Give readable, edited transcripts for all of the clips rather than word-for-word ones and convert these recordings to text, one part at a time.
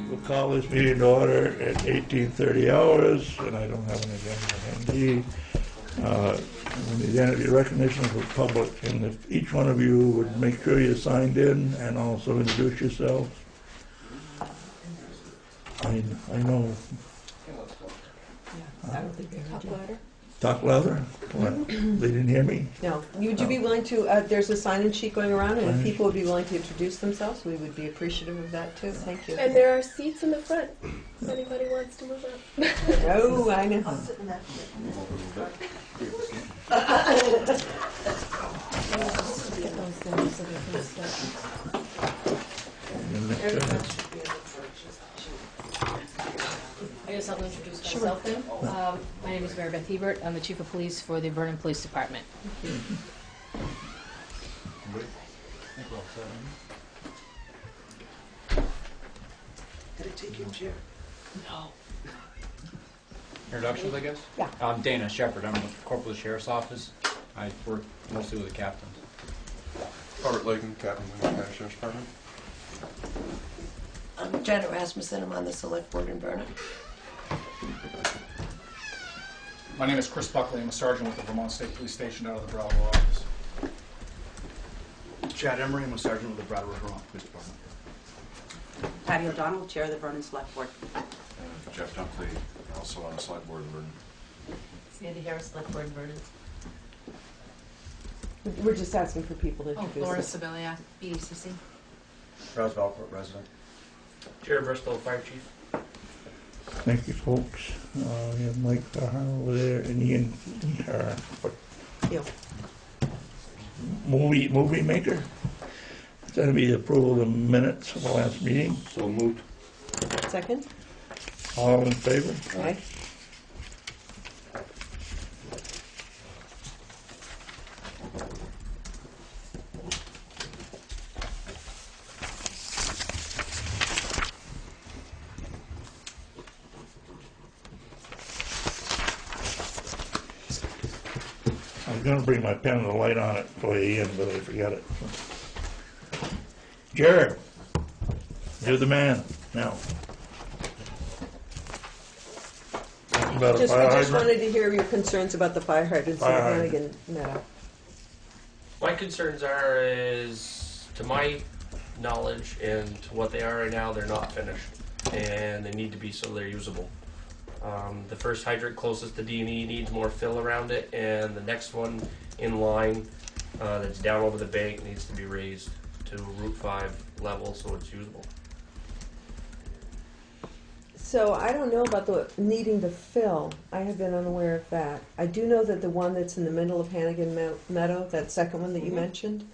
We'll call this meeting to order at 18:30 hours, and I don't have an agenda handy. The identity recognition for the public, and if each one of you would make sure you're signed in and also introduce yourselves. I know. I don't think they heard you. Talk louder? What? They didn't hear me? No. Would you be willing to, there's a sign-in sheet going around, and if people would be willing to introduce themselves, we would be appreciative of that too. Thank you. And there are seats in the front if anybody wants to move up. Oh, I know. I'll sit in that. I guess I'll introduce myself then. My name is Mary Beth Hebert. I'm the Chief of Police for the Vernon Police Department. Did it take your chair? No. Introductions, I guess? Yeah. I'm Dana Shepard. I'm a corporal of the Sheriff's Office. I work mostly with the captains. Robert Lakin, Captain of the County Sheriff's Department. I'm Janet Rasmussen. I'm on the Select Board in Vernon. My name is Chris Buckley. I'm a sergeant with the Vermont State Police Station out of the Brattleboro office. Chad Emery. I'm a sergeant with the Brattleboro Vermont Police Department. Patty O'Donnell, Chair of the Vernon Select Board. Jeff Dunkley, also on the Select Board in Vernon. Sandy Harris, Select Board in Vernon. We're just asking for people to introduce Laura themselves. Sibilia, BDCC. Rouse Valcourt, resident. Chair Bristol, Fire Chief. Thank you, folks. We have Mike over there, and Ian, Yeah. movie maker. It's going to be the approval of the minutes of the last meeting. So moved. Second? All in favor? Aye. I was going to bring my pen and the light on it for you, Ian, but I forgot it. Jared, you're the man now. About a We fire just hydrant? wanted to hear your concerns about the fire hydrants in Fire hydrant. Hannigan Meadow. My concerns is, to my knowledge and to what they are right now, they're not finished, and they need to be so they're usable. The first hydrant closest to D&E needs more fill around it, and the next one in line that's down over the bank needs to be raised to Route 5 level so it's usable. So I don't know about the needing to fill. I have been unaware of that. I do know that the one that's in the middle of Hannigan Meadow, that second one that you mentioned,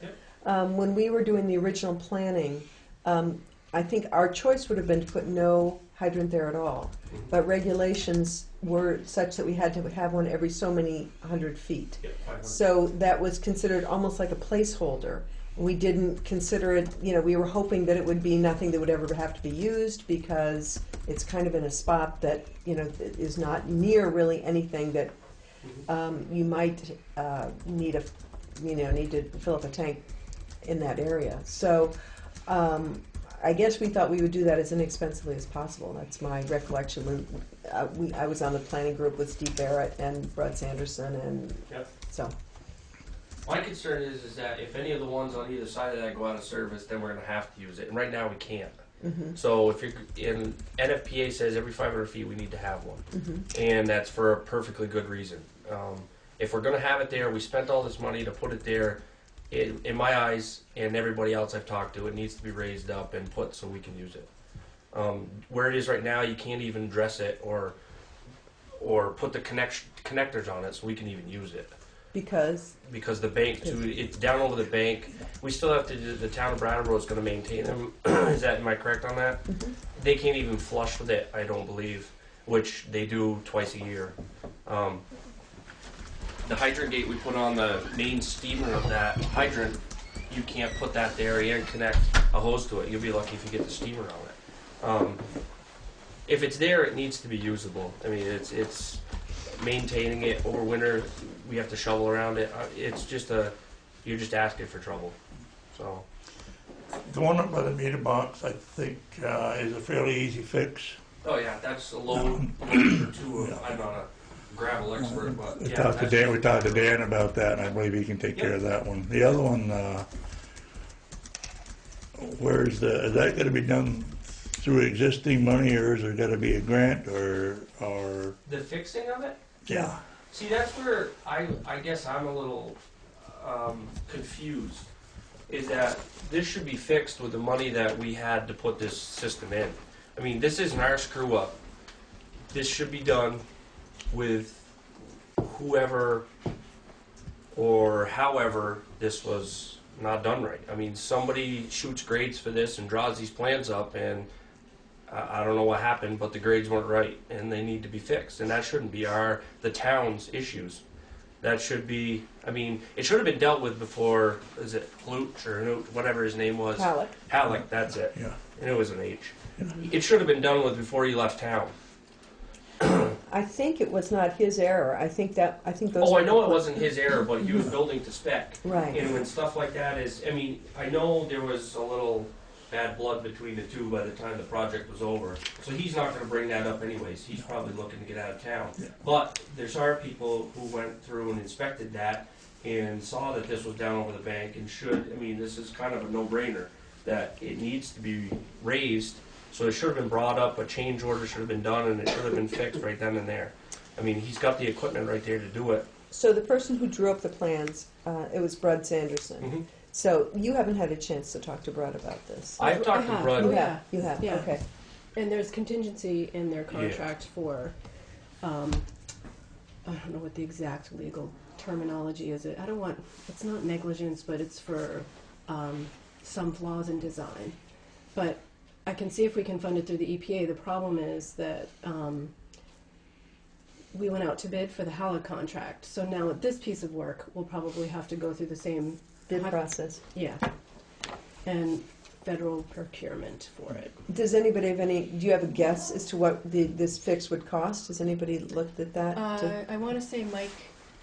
when we were doing the original planning, I think our choice would have been to put no hydrant there at all. But regulations were such that we had to have one every so many 100 feet. So that was considered almost like a placeholder. We didn't consider it, we were hoping that it would be nothing that would ever have to be used because it's kind of in a spot that, is not near really anything that you might need to fill up a tank in that area. So I guess we thought we would do that as inexpensively as possible. That's my recollection. When I was on the planning group with Steve Barrett and Brad Sanderson, and so. My concern is that if any of the ones on either side of that go out of service, then we're going to have to use it, and right now we can't. So if you're in, NFPA says every 500 feet we need to have one, and that's for a perfectly good reason. If we're going to have it there, we spent all this money to put it there. In my eyes, and everybody else I've talked to, it needs to be raised up and put so we can use it. Where it is right now, you can't even dress it or put the connectors on it so we can even use it. Because, the bank, too, it's down over the bank. We still have to, the town of Brattleboro is gonna maintain them. Am I correct on that? They can't even flush with it, I don't believe, which they do twice a year. The hydrant gate we put on the main steamer of that hydrant, you can't put that there and connect a hose to it. You'll be lucky if you get the steamer on it. If it's there, it needs to be usable. I mean, it's maintaining it over winter. We have to shovel around it. It's just you're just asking for trouble. So The one up by the meter box, I think, is a fairly easy fix. oh yeah, that's a load or two of. I'm not a gravel expert, but We yeah. talked to Dan. We talked to Dan about that, and I believe he can take care of that one. The other one, is that going to be done through existing money, or is there going to be a grant, or The fixing of it. yeah? See, that's where I guess I'm a little confused. Is that this should be fixed with the money that we had to put this system in. I mean, this isn't our screw up. This should be done with whoever or however this was not done right. I mean, somebody shoots grades for this and draws these plans up, and I don't know what happened, but the grades weren't right, and they need to be fixed. And that shouldn't be the town's issues. That should be, I mean, it should have been dealt with before, is it Flute or whatever his name was? Halleck, that's it. Yeah. And it was an H. It should have been done with before he left town. I think it was not his error. I think those. Oh, were I know the it wasn't his error, but he was building to spec. Right. And when stuff like that is, I mean, I know there was a little bad blood between the two by the time the project was over. So he's not going to bring that up anyways. He's probably looking to get out of town. Yeah. But there's our people who went through and inspected that and saw that this was down over the bank and I mean, this is kind of a no-brainer that it needs to be raised. So it should have been brought up, a change order should have been done, and it should have been fixed right then and there. I mean, he's got the equipment right there to do it. So the person who drew up the plans, it was Brud Sanderson. Mhm. So you haven't had a chance to talk to Brud about this. I've talked to have. Brud. You Oh, have. You have. Yeah. Okay. And there's contingency in their contract for, I don't know what the exact legal terminology is. It's not negligence, but it's for some flaws in design. But I can see if we can fund it through the EPA. The problem is that we went out to bid for the Halleck contract. So now with this piece of work, we'll probably have to go through the same Bid process. Yeah. And federal procurement for it. Does anybody have any? Do you have a guess as to what this fix would cost? Has anybody looked at that? I want to say Mike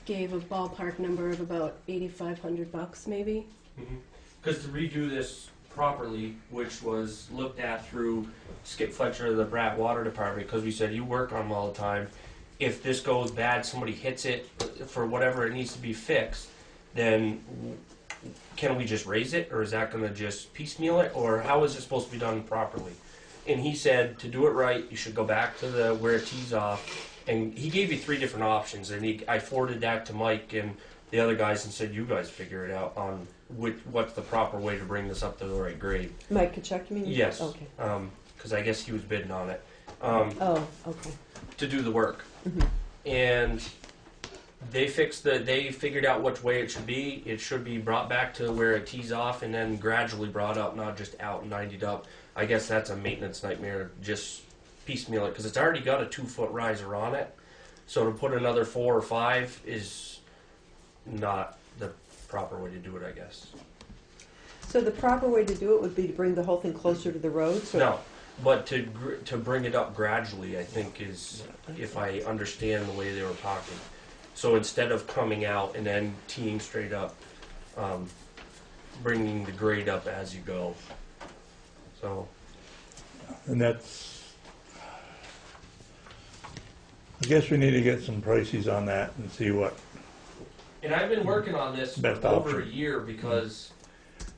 gave a ballpark number of about $8,500 maybe. Because to redo this properly, which was looked at through Skip Fletcher of the Brat Water Department, because we said you work on them all the time. If this goes bad, somebody hits it for whatever it needs to be fixed, then can we just raise it, or is that going to just piecemeal it, or how is it supposed to be done properly? And he said to do it right, you should go back to where it tees off, and he gave you 3 different options, and I forwarded that to Mike and the other guys and said, you guys figure it out on what's the proper way to bring this up to the right grade. Mike Kachuk, you mean? Yes. Okay. Because I guess he was bidding on it. Oh, okay. To do the work. Mm-hmm. And they figured out which way it should be. It should be brought back to where it tees off and then gradually brought up, not just out and 90'd up. I guess that's a maintenance nightmare, just piecemeal it, because it's already got a 2-foot riser on it. So to put another 4 or 5 is not the proper way to do it, I guess. So the proper way to do it would be to bring the whole thing closer to the road? So No, but to bring it up gradually, I think is, if I understand the way they were talking. So instead of coming out and then teeing straight up, bringing the grade up as you go. So. And that's, I guess we need to get some prices on that and see what. And I've been working on this for Best over a option. year because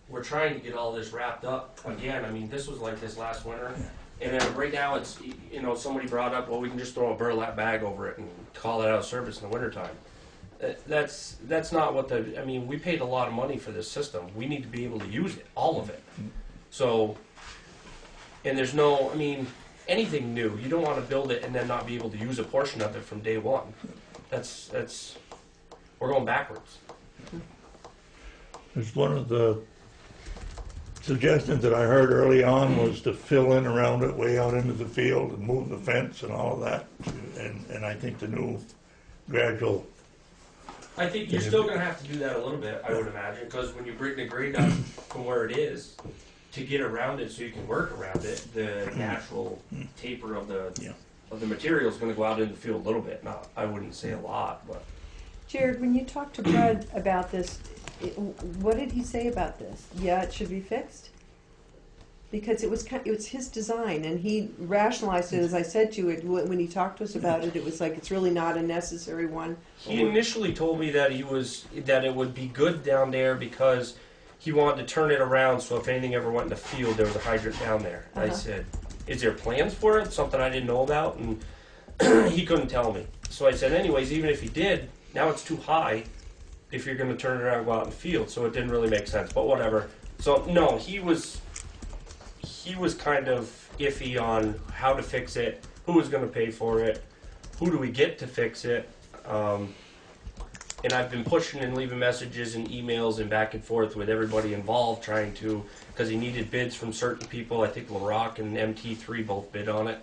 we're trying to get all this wrapped up again. I mean, this was like this last winter. And then right now it's, somebody brought up, well, we can just throw a burlap bag over it and call it out of service in the wintertime. That's not we paid a lot of money for this system. We need to be able to use it, all of it. So, and there's anything new. You don't want to build it and then not be able to use a portion of it from day one. That's we're going backwards. There's one of the suggestions that I heard early on was to fill in around it way out into the field and move the fence and all of that. And I think the new gradual, I think you're still gonna have to do that a little bit, I would imagine, because when you bring the grade up from where it is, to get around it so you can work around it, the natural taper of the material is gonna go out in the field a little bit. Not, I wouldn't say a lot, but. Jared, when you talked to Brad about this, what did he say about this? Yeah, it should be fixed? Because it was his design, and he rationalized it, as I said to you, when he talked to us about it, it was like, it's really not a necessary one. He initially told me that it would be good down there because he wanted to turn it around so if anything ever went in the field, there was a hydrant down there. I said, is there plans for it? Something I didn't know about? And he couldn't tell me. So I said, anyways, even if he did, now it's too high if you're going to turn it around and go out in the field, so it didn't really make sense, but whatever. So, no, he was kind of iffy on how to fix it, who was going to pay for it, who do we get to fix it, and I've been pushing and leaving messages and emails and back and forth with everybody involved trying to, because he needed bids from certain people. I think LaRock and MT3 both bid on it,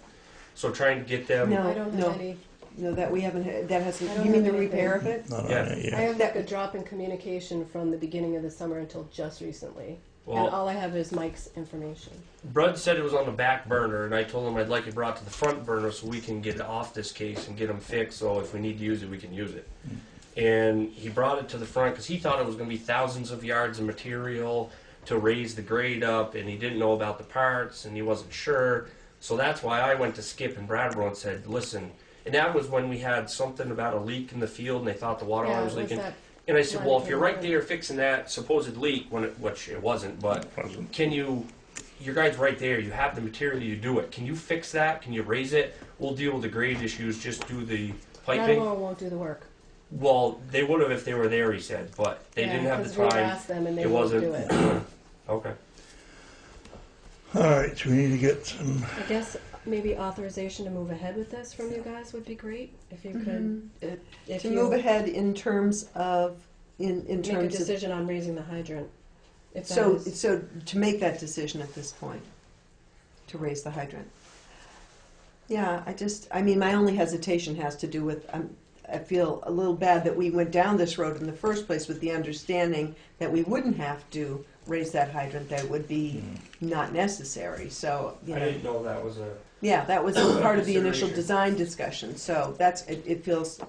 so trying to get them. I don't have any. No, that we haven't, that I hasn't, don't you mean the have anything. repair of it? not on Yeah. it I yet. have like a drop in communication from the beginning of the summer until just recently. Well, And all I have is Mike's information. Brud said it was on the back burner, and I told him I'd like it brought to the front burner so we can get it off this case and get them fixed, so if we need to use it, we can use it. And he brought it to the front because he thought it was going to be thousands of yards of material to raise the grade up, and he didn't know about the parts, and he wasn't sure. So that's why I went to Skip and Brattleboro and said, listen, and that was when we had something about a leak in the field, and they thought the water line was leaking. And I said, well, if you're right there fixing that supposed leak, which it wasn't, but can you, your guy's right there, you have the material, you do it. Can you fix that? Can you raise it? We'll deal with the grade issues, just do the piping. Brattleboro won't do the work. Well, they would have if they were there, he said, but they didn't have the We time. asked them and they It won't wasn't. do it. Okay. All right, so we need to get some, I guess maybe authorization to move ahead with this from you guys would be great. If you could, if To you move ahead in terms of, in make a terms of, decision on raising the hydrant. If that so, is- so to make that decision at this point, to raise the hydrant. Yeah, I mean, my only hesitation has to do with, I feel a little bad that we went down this road in the first place with the understanding that we wouldn't have to raise that hydrant, that would be not necessary, so, you I know. didn't know that was a. Yeah, that was part of the initial Consideration. design discussion, so that's, it feels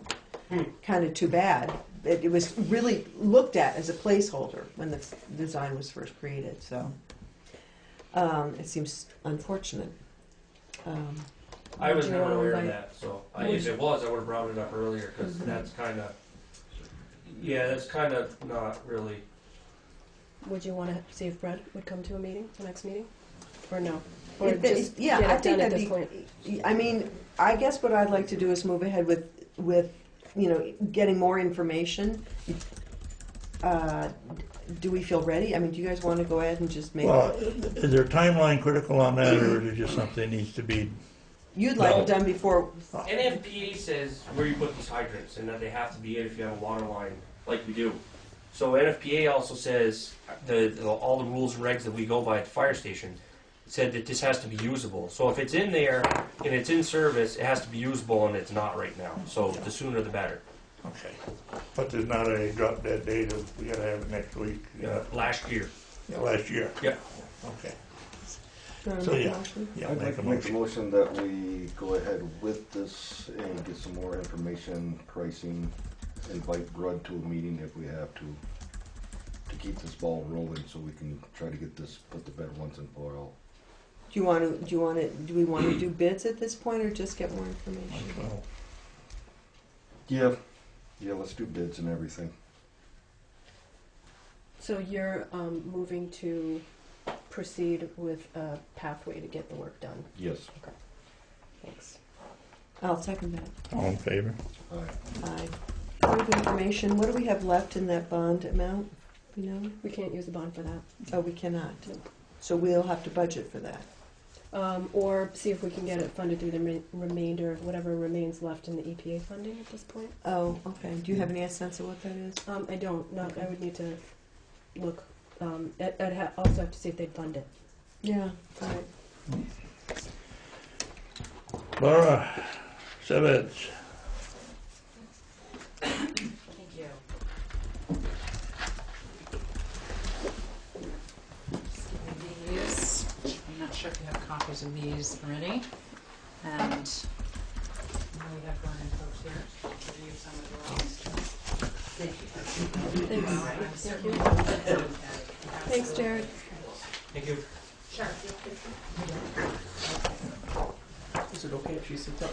kind of too bad. It was really looked at as a placeholder when the design was first created, so it seems unfortunate. I was Do you never wanna aware of invite- that, so if it was, I would have brought it up earlier because that's kind of. Yeah, that's kind of not really. Would you want to see if Brett would come to a meeting, the next meeting, or no? Or If it- just yeah, get I it think done at that'd this point? I mean, I guess what I'd like to do is move ahead with you know, getting more information. Do we feel ready? I mean, do you guys want to go ahead and just make? well, is there a timeline critical on that, or is it just something that needs to be, You'd like No. it done before. NFPA says where you put these hydrants and that they have to be in if you have a water line like we do. So NFPA also says all the rules and regs that we go by at the fire station said that this has to be usable. So if it's in there and it's in service, it has to be usable, and it's not right now. So the sooner the better. okay. But there's not a drop dead date of, we gotta have it next week, Last year. last year? Yeah. Okay, Do you wanna so make a yeah, motion? yeah, I'd make like a to make a motion. motion that we go ahead with this and get some more information, pricing, invite Brud to a meeting if we have to keep this ball rolling so we can try to get this, put the better ones in oil. Do we want to do bids at this point, or just get more information? Well, Yeah, let's do bids and everything. So you're moving to proceed with a pathway to get the work done. Yes. Thanks. I'll second that. all in favor? Aye. More information. What do we have left in that bond amount? You know? We can't use the bond for that. Oh, we cannot. So we'll have to budget for that. Or see if we can get it funded through the remainder of whatever remains left in the EPA funding at this point. Oh, okay. Do you have any sense of what that is? I don't. No, I would need to look. I'd also have to see if they'd fund it. Yeah, right. Laura Savage. Thank you. These, I'm not sure if you have copies of these already. And we have Vernon folks here to review some of yours. Thank you. Thanks, Jared. Thank you. Sure. Is it okay if she sits up?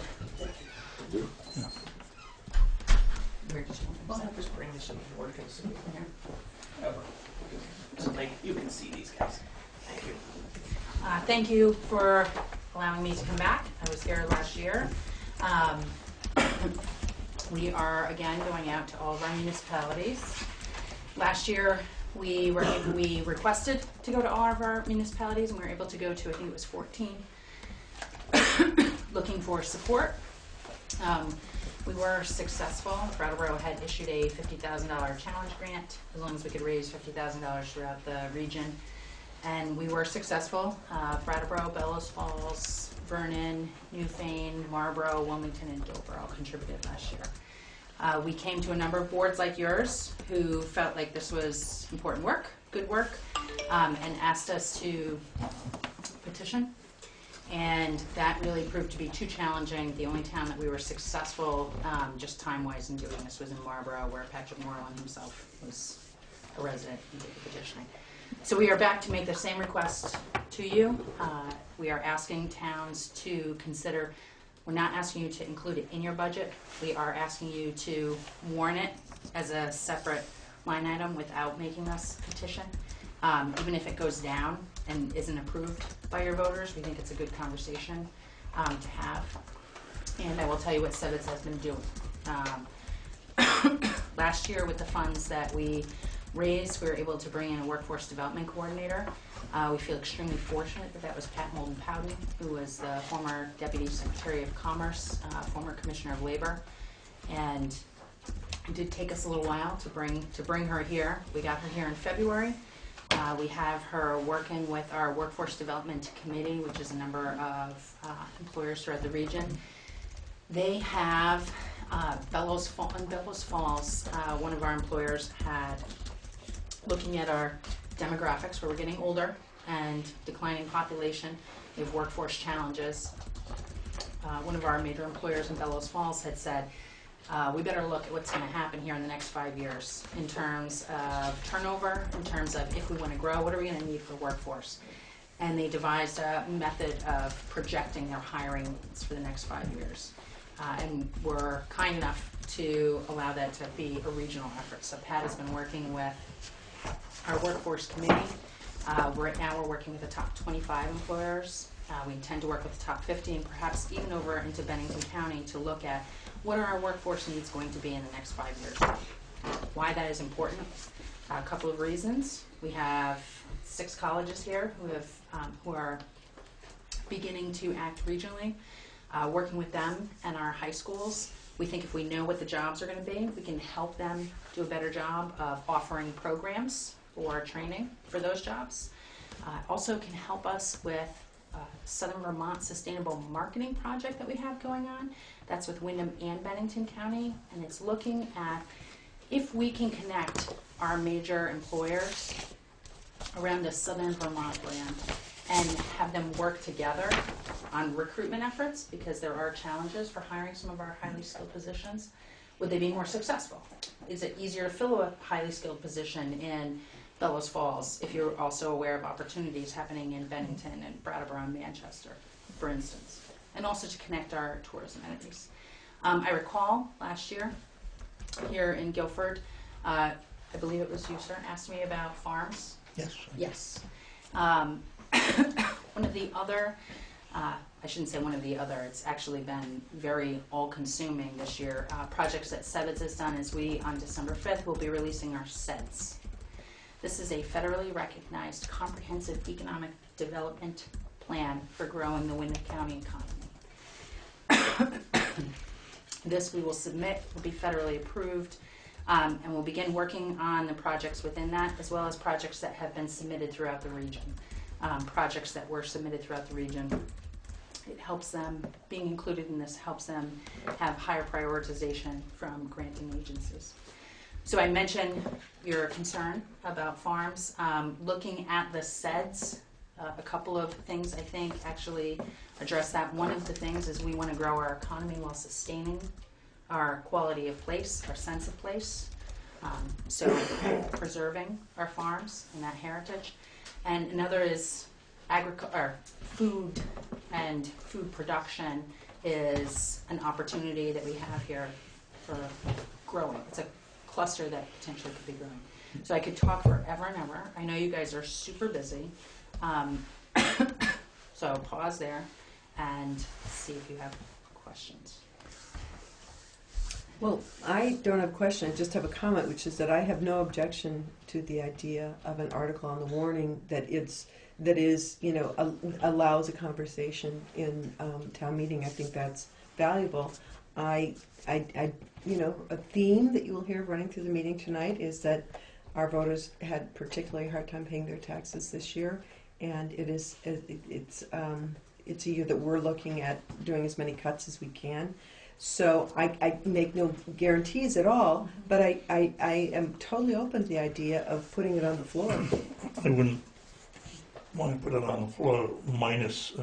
Where did you want Well, them I'll just bring this in the work and see. here? So you can see these guys. Thank you. Thank you for allowing me to come back. I was here last year. We are again going out to all of our municipalities. Last year we requested to go to all of our municipalities, and we were able to go to, I think it was 14, looking for support. We were successful. Brattleboro had issued a $50,000 challenge grant as long as we could raise $50,000 throughout the region. And we were successful. Brattleboro, Bellows Falls, Vernon, Newfane, Marlborough, Wilmington, and Guilford all contributed last year. We came to a number of boards like yours who felt like this was important work, good work, and asked us to petition. And that really proved to be too challenging. The only town that we were successful, just time-wise in doing this, was in Marlborough, where Patrick Moreland himself was a resident and did the petitioning. So we are back to make the same request to you. We are asking towns to consider, we're not asking you to include it in your budget. We are asking you to warn it as a separate line item without making us petition. Even if it goes down and isn't approved by your voters, we think it's a good conversation to have. And I will tell you what Sevitz has been doing. Last year, with the funds that we raised, we were able to bring in a workforce development coordinator. We feel extremely fortunate that that was Pat Molden-Powden, who was the former Deputy Secretary of Commerce, former Commissioner of Labor. And it did take us a little while to bring her here. We got her here in February. We have her working with our Workforce Development Committee, which is a number of employers throughout the region. They have Bellows Falls, one of our employers had, looking at our demographics, where we're getting older and declining population, we have workforce challenges. One of our major employers in Bellows Falls had said, we better look at what's going to happen here in the next 5 years in terms of turnover, in terms of if we want to grow, what are we going to need for workforce? And they devised a method of projecting their hiring needs for the next 5 years. And were kind enough to allow that to be a regional effort. So Pat has been working with our workforce committee. Right now we're working with the top 25 employers. We intend to work with the top 50 and perhaps even over into Bennington County to look at what are our workforce needs going to be in the next 5 years. Why that is important, a couple of reasons. We have 6 colleges here who are beginning to act regionally. Working with them and our high schools, we think if we know what the jobs are going to be, we can help them do a better job of offering programs for training for those jobs. Also can help us with Southern Vermont Sustainable Marketing Project that we have going on. That's with Windham and Bennington County, and it's looking at if we can connect our major employers around a Southern Vermont brand and have them work together on recruitment efforts, because there are challenges for hiring some of our highly skilled positions. Would they be more successful? Is it easier to fill a highly skilled position in Bellows Falls if you're also aware of opportunities happening in Bennington and Brattleboro and Manchester, for instance? And also to connect our tourism entities. I recall last year here in Guilford, I believe it was you, sir, asked me about farms. Yes. Yes. One of the other, I shouldn't say one of the other, it's actually been very all-consuming this year. Projects that Sevitz has done is we, on December 5th, will be releasing our SEDS. This is a federally recognized comprehensive economic development plan for growing the Wyndham County economy. This we will submit, will be federally approved, and we'll begin working on the projects within that, as well as projects that have been submitted throughout the region. Projects that were submitted throughout the region. It helps them, being included in this helps them have higher prioritization from granting agencies. So I mentioned your concern about farms. Looking at the SEDS, a couple of things I think actually address that. One of the things is we want to grow our economy while sustaining our quality of place, our sense of place. So preserving our farms and that heritage. And another is food and food production is an opportunity that we have here for growing. It's a cluster that potentially could be growing. So I could talk forever and ever. I know you guys are super busy. So I'll pause there and see if you have questions. Well, I don't have a question, I just have a comment, which is that I have no objection to the idea of an article on the warning that allows a conversation in town meeting. I think that's valuable. A theme that you will hear running through the meeting tonight is that our voters had particularly hard time paying their taxes this year, and it's a year that we're looking at doing as many cuts as we can. So I make no guarantees at all, but I am totally open to the idea of putting it on the floor. I wouldn't want to put it on the floor minus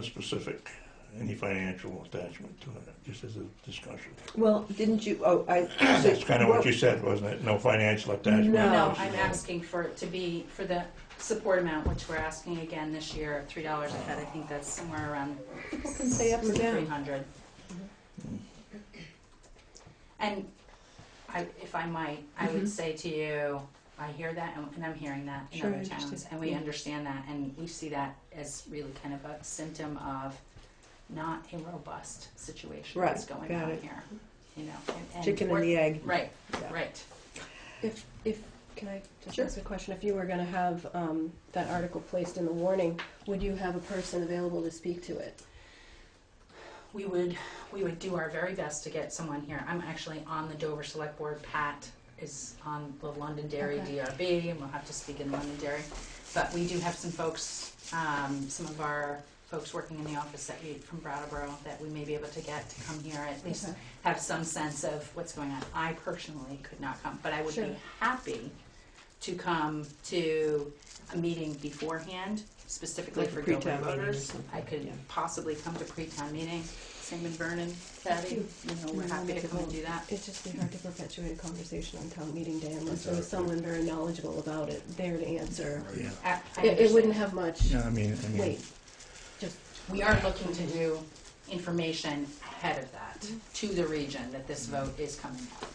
any financial attachment to it, just as a discussion. Well, didn't you? That's kind of what you said, wasn't it? No financial attachment. No, I'm asking for it to be for the support amount, which we're asking again this year, $3 a head. I think that's somewhere around. People can say up or down. 300. And if I might, I would say to you, I hear that, and I'm hearing that in other towns, and we understand that, and we see that as really kind of a symptom of not a robust situation that's going on here. You know, and chicken and the egg. Right, Yeah. right. If can I just ask a question? If you were going to have that article placed in the warning, would you have a person available to speak to it? We would do our very best to get someone here. I'm actually on the Dover Select Board. Pat is on the Londonderry DRB, and we'll have to speak in Londonderry. But we do have some folks, some of our folks working in the office from Brattleboro that we may be able to get to come here, at least have some sense of what's going on. I personally could not come, but I would be happy to come to a meeting beforehand, specifically Like for pre-town Guilford meeting or voters. something, I could possibly come to pre-town meeting. Same in Vernon, Patty. We're happy to come and do that. It'd just be hard to perpetuate a conversation on town meeting day unless there was someone very knowledgeable about it there to answer. Yeah. It wouldn't have much No, I mean, weight. Just We are looking to do information ahead of that to the region that this vote is coming up.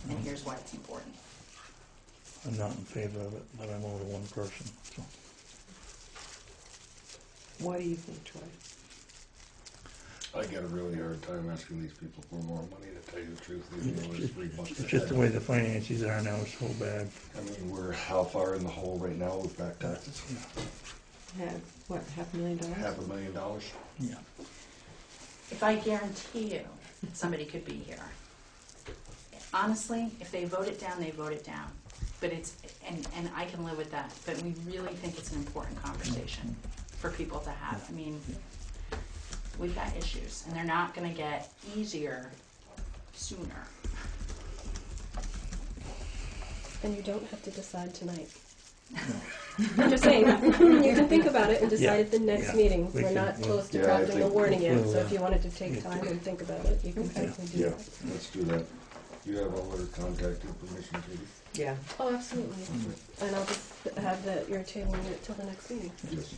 And here's why it's important. I'm not in favor of it, but I'm only one person. So. What do you think, Troy? I get a really hard time asking these people for more money, to tell you the truth. Even though it's 3 months It's just the way the finances are now, it's so bad. I mean, we're how far in the hole right now with back taxes? What, $500,000? $500,000. Yeah. If I guarantee you somebody could be here, honestly, if they vote it down, they vote it down. But and I can live with that, but we really think it's an important conversation for people to have. I mean, we've got issues, and they're not going to get easier sooner. And you don't have to decide tonight. I'm just saying, you can think about it and decide at the next meeting. We're not close to drafting the warning yet, so if you wanted to take time and think about it, you can certainly do that. Let's do that. You have all their contact information, Katie? Yeah. Oh, absolutely. And I'll just have that you're tabling it till the next meeting. Yes.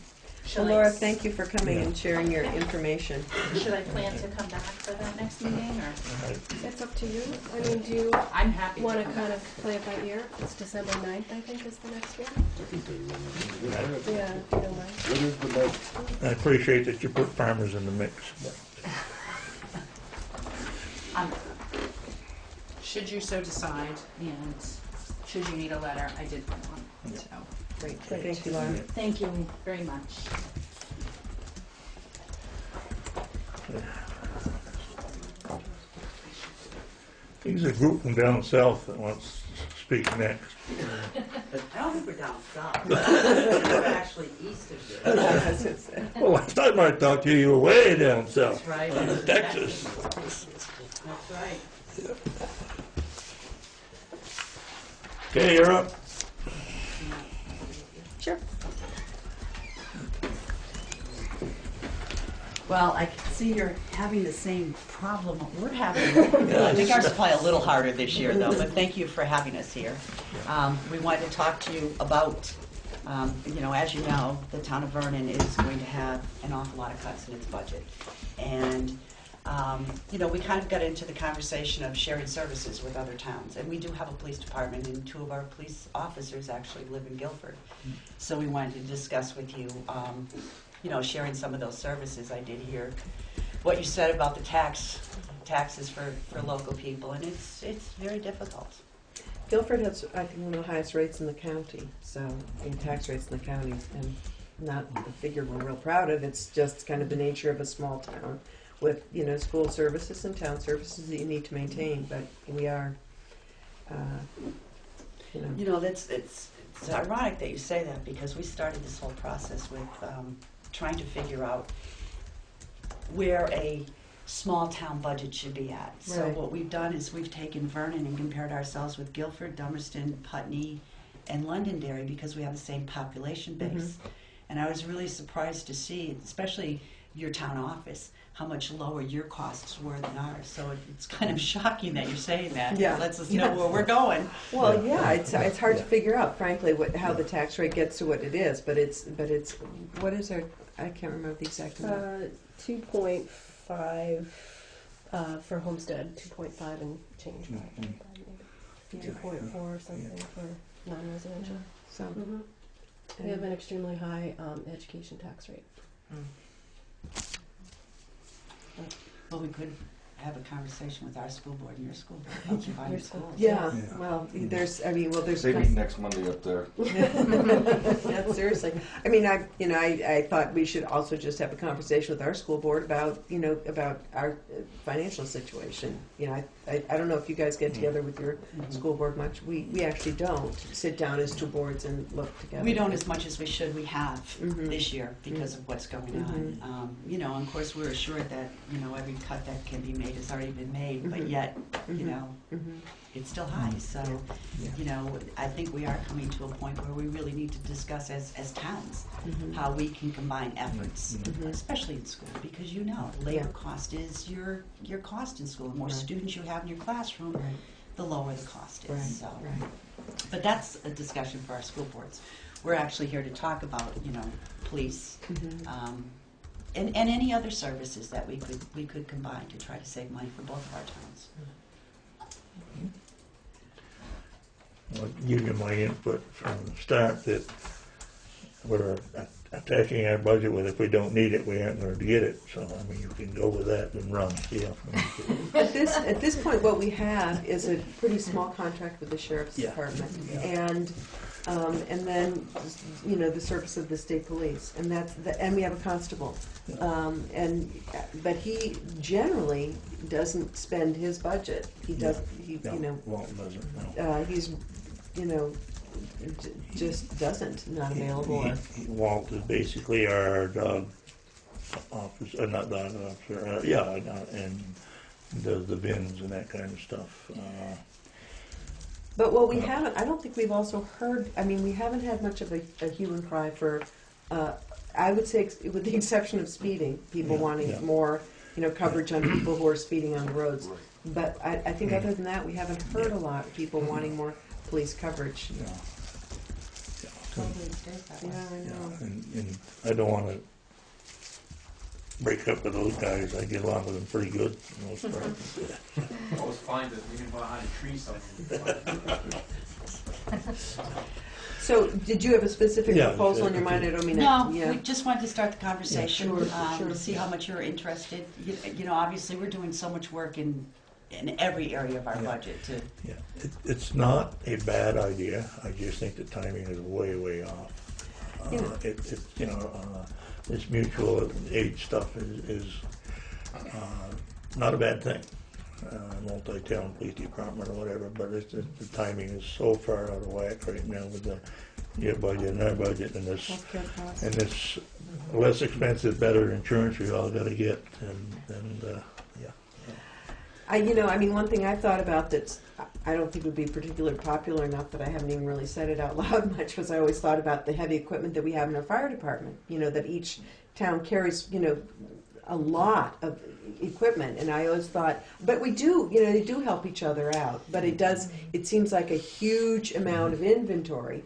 Well, Laura, thank you for coming and sharing your information. Should I plan to come back for that next meeting, or? It's up to you. I mean, do you I'm happy want to to come kind back. of play it by ear? It's December 9th, I think, is the next one. I can tell you when. Yeah, if you don't mind. What is the next? I appreciate that you put farmers in the mix. Should you so decide, and should you need a letter, I did put one. So, Great. Thank you, Laura. thank you very much. There's a group from down south that wants to speak next. I don't think we're down south. We're actually east of you. Well, last time I talked to you, you were way down south. That's right. In Texas. That's right. Okay, you're up. Sure. Well, I can see you're having the same problem we're having. I think ours is probably a little harder this year, though, but thank you for having us here. We wanted to talk to you about, as you know, the town of Vernon is going to have an awful lot of cuts in its budget. And, we kind of got into the conversation of sharing services with other towns. And we do have a police department, and 2 of our police officers actually live in Guilford. So we wanted to discuss with you, sharing some of those services. I did hear what you said about the taxes for local people, and it's very difficult. Guilford has, I think, one of the highest rates in the county, tax rates in the county, and not a figure we're real proud of. It's just kind of the nature of a small town with, school services and town services that you need to maintain, but we are, It's ironic that you say that, because we started this whole process with trying to figure out where a small town budget should be at. So Right. what we've done is we've taken Vernon and compared ourselves with Guilford, Dummerston, Putney, and Londonderry, because we have the same population base. And I was really surprised to see, especially your town office, how much lower your costs were than ours. So it's kind of shocking that you're saying that. Yeah. It lets us know where we're going. well, yeah, it's hard to figure out, frankly, how the tax rate gets to what it is, but it's, what is our, I can't remember the exact amount. 2.5 for homestead, 2.5 and change. 2.4 or something for non-residential. So, We have an extremely high education tax rate. Well, we could have a conversation with our school board and your school board about combining Your school. schools. yeah, Yeah. well, there's. They meet next Monday up there. Yeah, seriously. I mean, I thought we should also just have a conversation with our school board about, about our financial situation. I don't know if you guys get together with your school board much. We actually don't sit down as 2 boards and look together. We don't as much as we should. We have Mhm. this year because of what's going on. And of course, we're assured that, every cut that can be made has already been made, but yet, it's still high. So, I think we are coming to a point where we really need to discuss as towns how we can combine efforts, especially in school, because labor cost is your cost in school. The more Right. students you have in your classroom, Right. the lower the cost is. Right. So, Right. but that's a discussion for our school boards. We're actually here to talk about, police, and any other services that we could combine to try to save money for both of our towns. I'll give you my input from the start that we're attacking our budget with, if we don't need it, we aren't going to get it. So, I mean, you can go with that and run. Yeah. At this point, what we have is a pretty small contract with the sheriff's Yeah. department, and then the service of the state police, and and we have a constable, but he generally doesn't spend his budget. He does. Walt doesn't. No. He's just not available. Walt is basically our dog officer, not dog officer. And does the bins and that kind of stuff. But what we haven't, I don't think we've also heard, we haven't had much of a hue and cry for, I would say, with the exception of speeding, people wanting more, coverage on people who are speeding on the roads. But I think other than that, we haven't heard a lot of people wanting more police coverage. Yeah. Probably stays that way. Yeah, I know. And I don't want to break up with those guys. I get along with them pretty good for the most part. Always find that we can behind a tree somewhere. So, did you have a specific Yeah, proposal in your mind? I don't mean No, that. Yeah. we just wanted to start the conversation, Sure. to see how much you're interested. Obviously, we're doing so much work in every area of our budget to. Yeah, it's not a bad idea. I just think the timing is way off. This mutual aid stuff is Not a bad thing, multi-town police department or whatever, but it's just, the timing is so far out of whack right now with your budget and our budget, and Healthcare costs. this less expensive, better insurance we all gotta get, and yeah. One thing I've thought about that's, I don't think would be particularly popular enough that I haven't even really said it out loud much, was I always thought about the heavy equipment that we have in our fire department. That each town carries, a lot of equipment, and I always thought, but we do, they do help each other out, but it seems like a huge amount of inventory.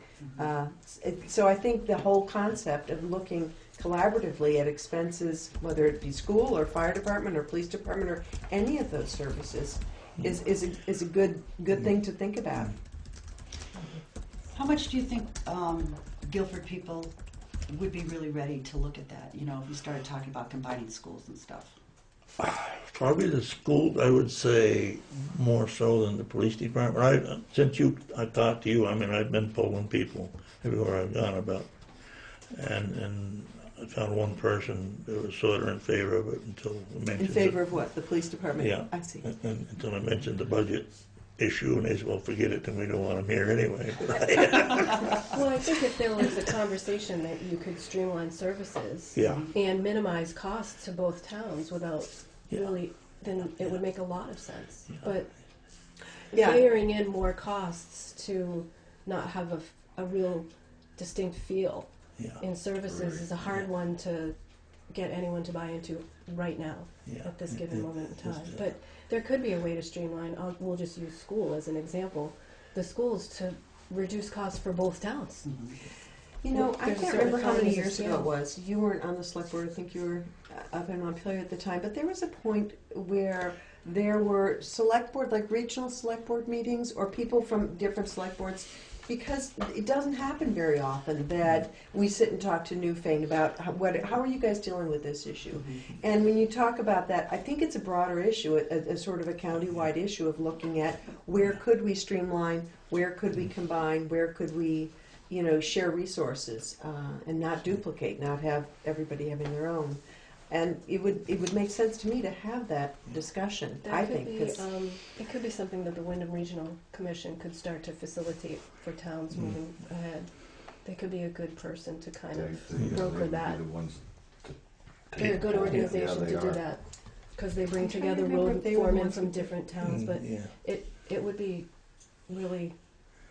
So I think the whole concept of looking collaboratively at expenses, whether it be school or fire department or police department or any of those services, is a good thing to think about. How much do you think Guilford people would be really ready to look at that? If we started talking about combining schools and stuff. Probably the schools, I would say, more so than the police department. Since I talked to you, I've been polling people everywhere I've gone about, and I found one person that was sort of in favor of it until we mentioned In favor of what? The police department? Yeah. I see. And until I mentioned the budget issue, and they said, well, forget it, then we don't want them here anyway. Well, I think if there was a conversation that you could streamline services Yeah. and minimize costs to both towns without Yeah. really, then it would make a lot of sense. But Yeah. layering in more costs to not have a real distinct feel Yeah. in services is a hard one to get anyone to buy into right now Yeah. at this given moment in time. Just, But there could be a way to streamline. We'll just use school as an example. The schools to reduce costs for both towns. I There's a can't certain remember how many economies of years ago scale. it was. You weren't on the select board. I think you were up in Montpelier at the time. But there was a point where there were select board, like regional select board meetings, or people from different select boards, because it doesn't happen very often that we sit and talk to Newfane about how are you guys dealing with this issue. And when you talk about that, I think it's a broader issue, a sort of a county-wide issue of looking at where could we streamline, where could we combine, where could we share resources and not duplicate, not have everybody having their own. And it would make sense to me to have that discussion, I think. It could be something that the Wyndham Regional Commission could start to facilitate for towns moving ahead. They could be a good person to kind of broker that. They're a good organization to do that, because they bring I'm trying to together remember road if they were foremen ones from who did- different towns, but Yeah. it would be really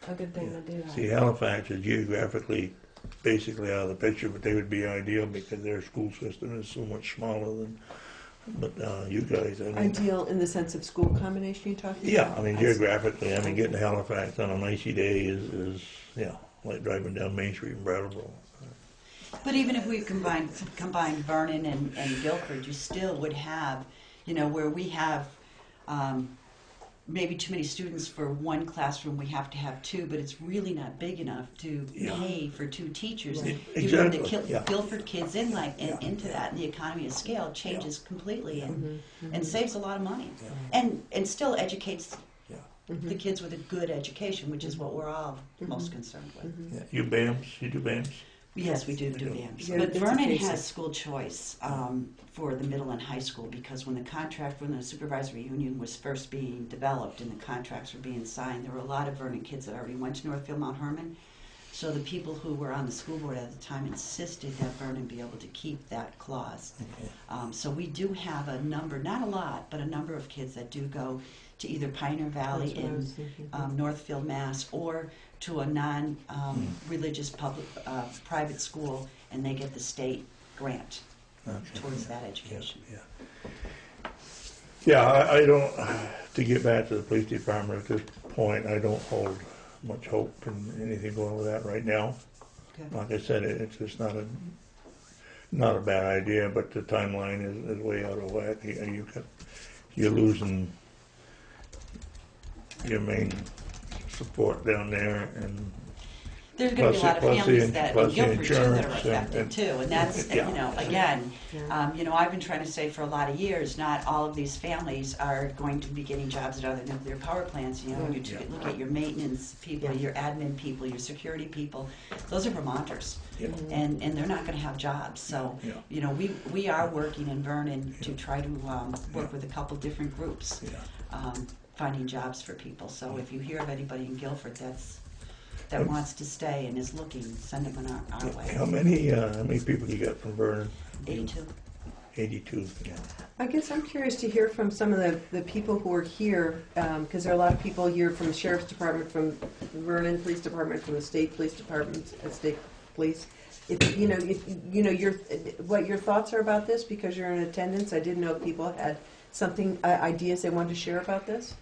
a good thing to do that. See, Halifax is geographically basically out of the picture, but they would be ideal because their school system is so much smaller than, but you guys, Ideal in the sense of school combination you're talking yeah, about? I mean, I see. geographically, getting to Halifax on an icy day is like driving down Main Street in Brattleboro. But even if we combine Vernon and Guilford, you still would have, where we have maybe too many students for one classroom, we have to have two, but it's really not big enough to pay for two teachers. Right. You bring the Exactly, Guilford kids in into that, and the economy of scale changes completely and saves a lot of money. And still educates the kids with a good education, which is what we're all most concerned with. Yeah. You do BAMS? Yes, we do BAMS. Yeah, But it's Vernon basic. has school choice for the middle and high school, because when the supervisory union was first being developed and the contracts were being signed, there were a lot of Vernon kids that already went to Northfield Mount Herman. So the people who were on the school board at the time insisted that Vernon be able to keep that clause. Okay. So we do have a number, not a lot, but a number of kids that do go to either Pioneer Valley That's what I was in thinking. Northfield, Mass, or to a non-religious private school, and they get the state grant towards that education. Yeah, I don't, to get back to the police department at this point, I don't hold much hope in anything going with that right now. Okay. Like I said, it's just not a bad idea, but the timeline is way out of whack. You're losing your main support down there, and There's going to be a lot of plus the families in- that in plus the Guilford too that are insurance affected and- too, and that's, Yeah. you know, again, Yeah. I've been trying to say for a lot of years, not all of these families are going to be getting jobs at other nuclear power plants. You know, when you Yeah. look at your maintenance people, Yeah. your admin people, your security people, those are Vermonters, Yeah. and they're not going to have jobs. So, Yeah. you know, we are working in Vernon to try to work with a couple different groups, Yeah. finding jobs for people. So if you hear of anybody in Guilford that wants to stay and is looking, send them our way. How many people you got from Vernon? 82. 82, yeah. I guess I'm curious to hear from some of the people who are here, because there are a lot of people here from the Sheriff's Department, from Vernon Police Department, from the State Police Department, State Police. What your thoughts are about this, because you're in attendance. I didn't know if people had ideas they wanted to share about this.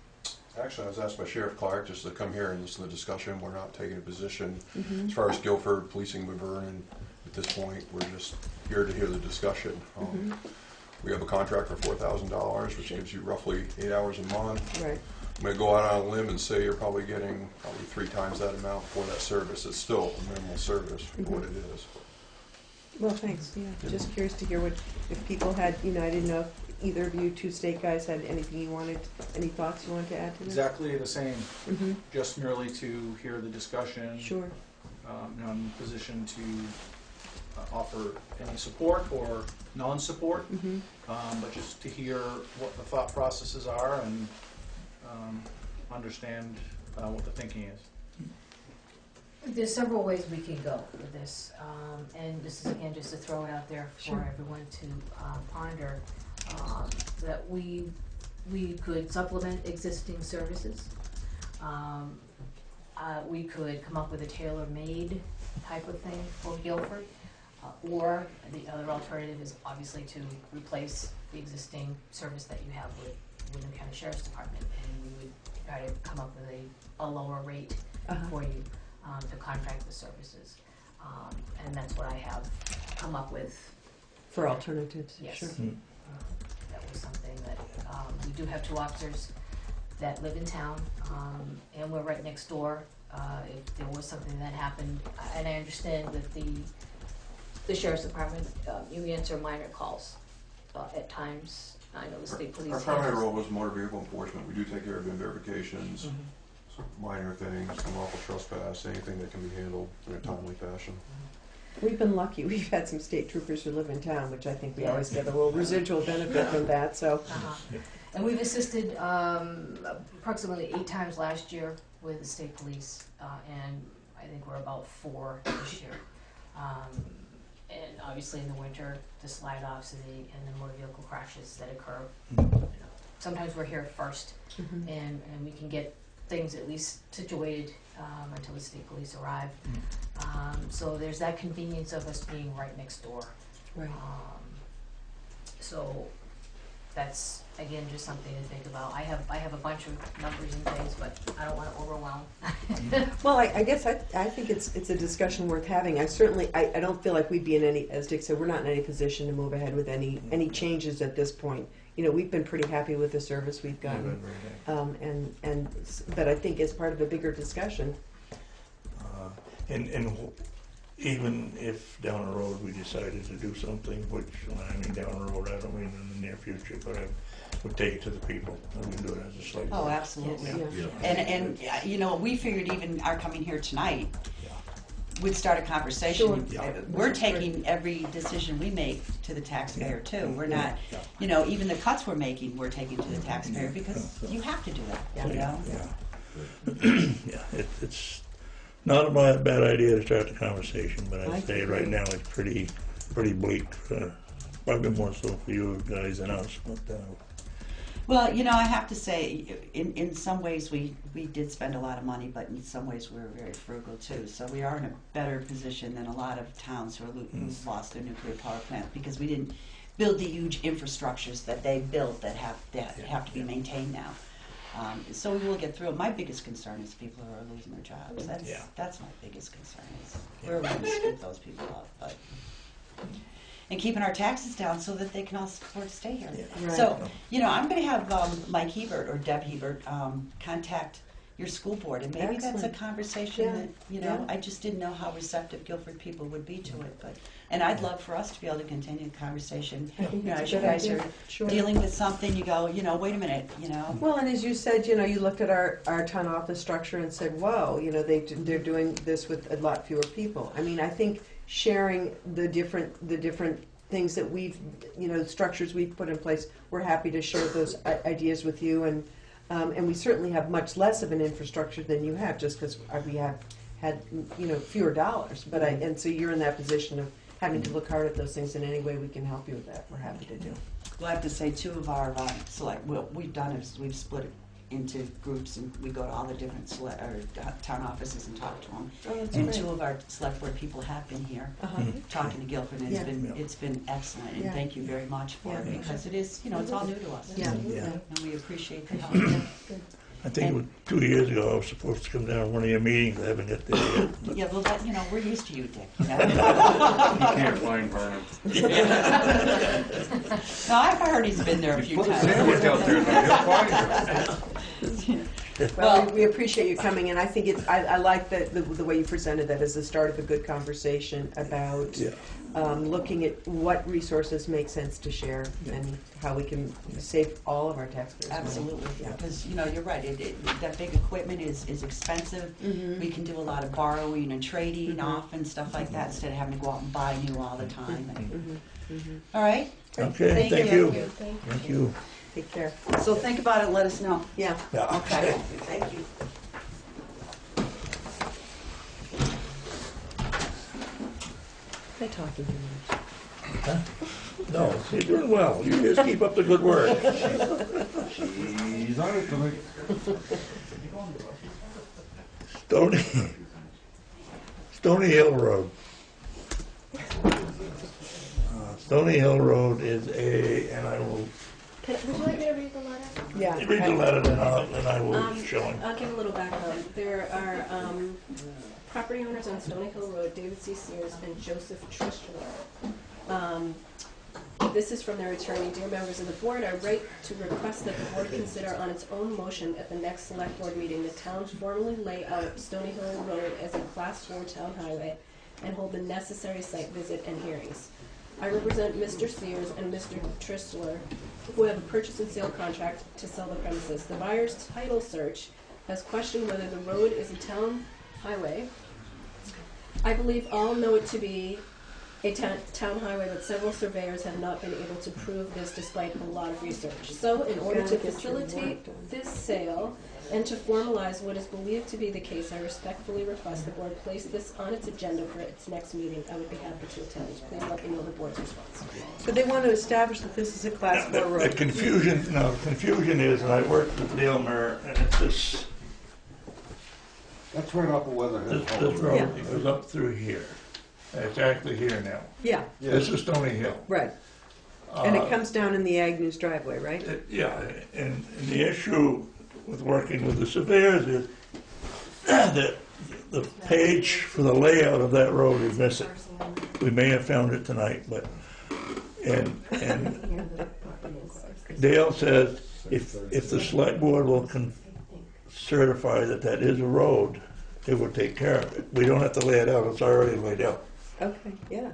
Actually, I was asked by Sheriff Clark just to come here and listen to the discussion. We're not taking a position Mm-hmm. as far as Guilford policing with Vernon. At this point, we're just here to hear the discussion. Mm-hmm. We have a contract for $4,000, which gives you roughly 8 hours a month. Right. I'm going to go out on a limb and say you're probably getting 3 times that amount for that service. It's still a minimal service for what it is. Well, thanks. Yeah. Just curious to hear if people had. I didn't know if either of you two state guys had any thoughts you wanted to add to this. Exactly the same, Mm-hmm. just merely to hear the discussion. Sure. I'm in a position to offer any support or non-support, Mm-hmm. but just to hear what the thought processes are and understand what the thinking is. There's several ways we can go with this, and this is again just to throw it out there for Sure. everyone to ponder, that we could supplement existing services. We could come up with a tailor-made type of thing for Guilford, or the other alternative is obviously to replace the existing service that you have with Wyndham County Sheriff's Department, and we would try to come up with a lower rate Uh-huh. for you to contract the services. And that's what I have come up with. For alternatives. Yes. Sure. That was something that, we do have 2 officers that live in town, and we're right next door. If there was something that happened, and I understand that the Sheriff's Department, you answer minor calls at times. I know the state police. Our primary handles- role was motor vehicle enforcement. We do take care of VIN verifications, minor things, unlawful trespass, anything that can be handled in a timely fashion. We've been lucky. We've had some state troopers who live in town, which I think we Yeah. always get a little residual benefit from that. So, And we've assisted approximately 8 times last year with the state police, and I think we're about 4 this year. And obviously in the winter, the slide-offs and the motor vehicle crashes that occur. Sometimes we're here first, Mhm. and we can get things at least situated until the state police arrive. So there's that convenience of us being right next door. right. So that's, again, just something to think about. I have a bunch of numbers and things, but I don't want to overwhelm. Well, I guess I think it's a discussion worth having. I don't feel like we'd be in any, as Dick said, we're not in any position to move ahead with any changes at this point. We've been pretty happy with the service we've gotten, but I think as part of a bigger discussion. And even if down the road we decided to do something, which, when I mean down the road, I don't mean in the near future, but I would take it to the people, and we do it as a select Oh, board. absolutely. Yeah. And we figured even our coming here tonight would start a conversation. Sure. Yeah. We're taking every decision we make to the taxpayer too. We're not, even the cuts we're making, we're taking to the taxpayer because you have to do it, Yeah. Yeah, it's not a bad idea to start the conversation, but I I'd say agree. right now it's pretty bleak, probably more so for you guys than us, but, Well, I have to say, in some ways we did spend a lot of money, but in some ways we were very frugal too. So we are in a better position than a lot of towns who's lost their nuclear power plant because we didn't build the huge infrastructures that they built that have to be maintained now. So we will get through it. My biggest concern is people who are losing their jobs. That's my biggest concern is we're going to scoop those people up, and keeping our taxes down so that they can all afford to stay here. Right. So, I'm going to have Mike Hebert or Deb Hebert contact your school board, and maybe that's a Excellent. conversation Yeah. that, you know, Yeah. I just didn't know how receptive Guilford people would be to it, and I'd love for us to be able to continue the conversation. I think You know, that's as a you good guys idea. are Sure. dealing with something, you go, you know, wait a minute, you know. Well, and as you said, you know, you looked at our town office structure and said, whoa, you know, they're doing this with a lot fewer people. I mean, I think sharing the different things that we've, you know, structures we've put in place, we're happy to share those ideas with you, and we certainly have much less of an infrastructure than you have, just because we have had, you know, fewer dollars. But and so you're in that position of having to look hard at those things, in any way we can help you with that, we're happy to do. Well, I have to say, two of our what we've done is we've split it into groups, and we go to all the different town offices and talk to them. Oh, that's And great. two of our select board people have been here talking to Guilford, and it's been excellent. And Yeah. thank you very much for it, Yeah. because it is, you know, it's all new to us. Yeah. And we appreciate the help. I think it was 2 years ago, I was supposed to come down to one of your meetings, I haven't got there yet. Yeah, well, that, you know, we're used to you, Dick. You know? You can't find Vernon. No, I've heard he's been there a few Put a times. sandwich out there, now you'll find her. Well, we appreciate you coming, and I think I like the way you presented that as the start of a good conversation about Yeah. looking at what resources make sense to share and how we can save all of our taxpayers money. Absolutely, Yeah. because, you know, you're right, that big equipment is expensive. Mhm. We can do a lot of borrowing and trading off and stuff like that, instead of having to go out and buy new all the time. All right? Okay, thank you. Thank you. Take care. So think about it, let us know. Yeah. Yeah. Okay, thank you. They're talking too much. Huh? No, you're doing well. You just keep up the good work. She's on it tonight. Stony Hill Road. Stony Hill Road is and I will Would you like me to read the letter? Yeah. read the letter, and I will show him. I'll give a little background. There are property owners on Stony Hill Road, David C. Sears and Joseph Tristler. This is from their attorney. Dear members of the board, I write to request that the board consider on its own motion at the next select board meeting the town formally lay out Stony Hill Road as a Class 4 town highway and hold the necessary site visit and hearings. I represent Mr. Sears and Mr. Tristler, who have a purchase and sale contract to sell the premises. The buyer's title search has questioned whether the road is a town highway. I believe all know it to be a town highway, but several surveyors have not been able to prove this despite a lot of research. So, in order to facilitate this sale and to formalize what is believed to be the case, I respectfully request the board place this on its agenda for its next meeting. I would be happy to attend. Please let me know the board's response. So they want to establish that this is a Class 4 The road. confusion is, and I worked with Dale Mer, and it's this That's right off of Weatherhead. this road that goes up through here. It's actually here now. Yeah, This is Stony Hill. right. And it comes down in the Agnew's driveway, right? Yeah, and the issue with working with the surveyors is that the page for the layout of that road is missing. We may have found it tonight, but, and Dale says if the select board will certify that that is a road, it will take care of it. We don't have to lay it out, it's already laid out. Okay, yeah.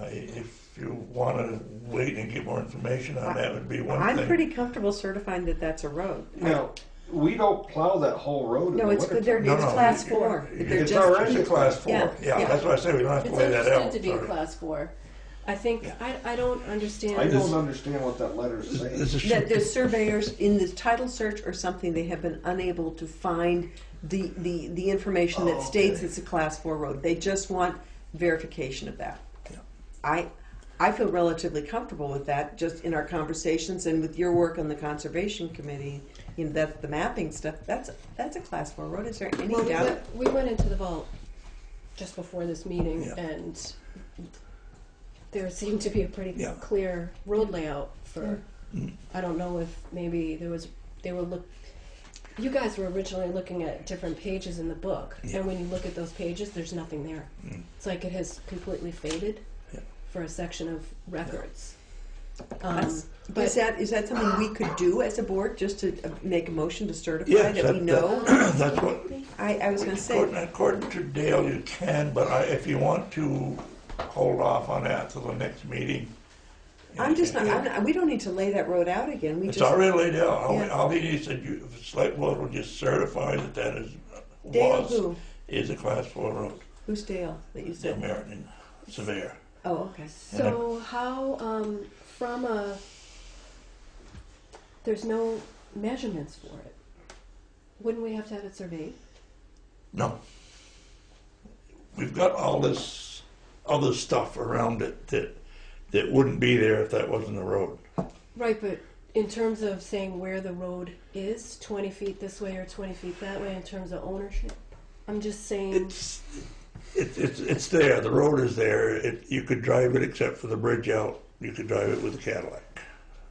If you want to wait and get more information on that, would be one thing. I'm pretty comfortable certifying that that's a road. Now, we don't plow that whole road in No, the it's good. wintertime. It's Class 4. They're It's just- already a Class 4. Yeah, Yeah, yeah. that's why I say we don't have to It's lay that out. understood to be a Sorry. Class 4. I think, I don't understand. I don't understand what that letter's saying. This is That the surveyors in the title search or something, they have been unable to find the information that states it's a Class 4 road. They just want verification of that. Yeah. I feel relatively comfortable with that, just in our conversations and with your work on the conservation committee. You know, that's the mapping stuff. That's a Class 4 road. Is there any Well, doubt? we went into the vault just before this meeting, Yeah. and there seemed to be a pretty Yeah. clear road layout for. I don't know if maybe you guys were originally looking at different pages in the book, Yeah. and when you look at those pages, there's nothing there. It's like it has completely faded Yeah. for a section of records. But Is that something we could do as a board, just to make a motion to certify Yes, that we know? That's what, I was gonna say, according to Dale, you can, but if you want to hold off on that till the next meeting. I'm just not, we don't need to lay that road out again, we It's just. already laid out. Yeah. All he needs to do, the select board will just certify that that is, Dale who? is a class 4 road. Who's Dale, that you The said? American Surveyor. Oh, okay. so how, from there's no measurements for it. Wouldn't we have to have it surveyed? No. We've got all this other stuff around it that wouldn't be there if that wasn't a road. Right, but in terms of saying where the road is, 20 feet this way or 20 feet that way, in terms of ownership, I'm just saying. It's there. The road is there. You could drive it except for the bridge out. You could drive it with a Cadillac.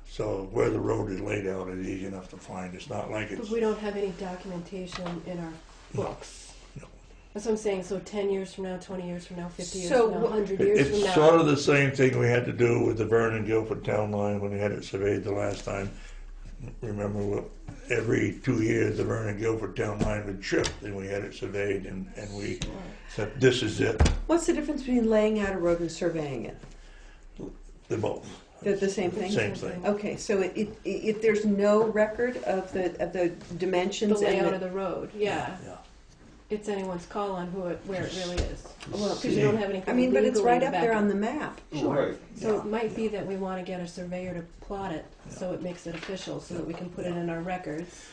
So where the road is laid out is easy enough to find. It's not like But it's. we don't have any documentation in our books. No. That's what I'm saying. So 10 years from now, 20 years from now, 50 years So from now, 100 years from It's now. sort of the same thing we had to do with the Vernon Guilford town line when we had it surveyed the last time. Remember, every 2 years the Vernon Guilford town line would chip, and we had it surveyed, and we said, this is it. What's the difference between laying out a road and surveying it? They're both. They're the same thing? Same thing. Okay, so if there's no record of the dimensions The and layout of the road, yeah. Yeah. It's anyone's call on where it really is. Well, Because you don't have anything I mean, but it's legally right to up back there it. on the map. Right. So it might be that we want to get a surveyor to plot it, so it makes it official, so that we can put it in our records,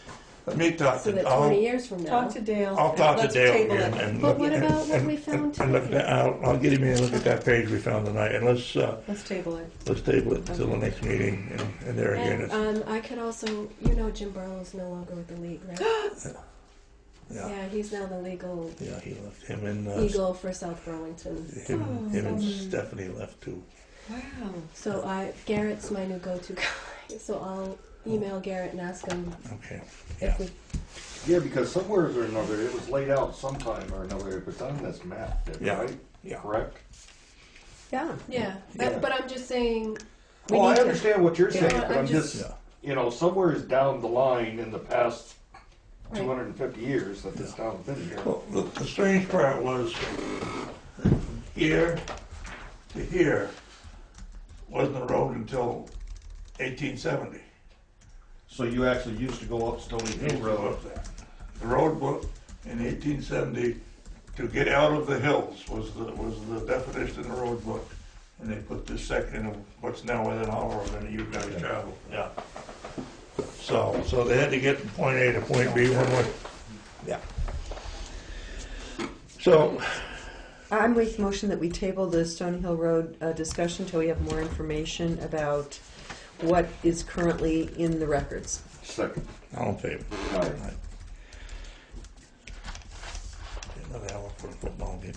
Let me talk so to, that 20 years from now. Talk to Dale. I'll talk to Let's Dale table again it. and But look what at about what we found and look today? at, I'll get him in and look at that page we found tonight, and let's table it. table it until the next meeting, and there again, it's, I could also, Jim Barlow's no longer with the league, right? yeah, Yeah, he's now the legal yeah, he left him and, eagle for South Burlington. him and Stephanie left too. Wow. So Garrett's my new go-to guy, so I'll email Garrett and ask him Okay, yeah. if we, Yeah, because somewhere or another, it was laid out sometime or another, but it's on this map, Yeah. right? Yeah. Correct? Yeah. yeah. Yeah. But I'm just saying, we Well, I need to, understand what you're saying, Yeah, but I'm I'm just, Yeah. somewhere is down the line in the past Right. 250 years that this town's been here. Well, the strange part was, here to here wasn't a road until 1870. So you actually used to go up Stony Hill Road. The road book in 1870, to get out of the hills was the definition in the road book. And they put this section of what's now within an hour of any you guys travel, yeah. So they had to get from point A to point B one way. Yeah. So, I make the motion that we table the Stony Hill Road discussion until we have more information about what is currently in the records. Second. all in favor? Aye. Another hour for a football game.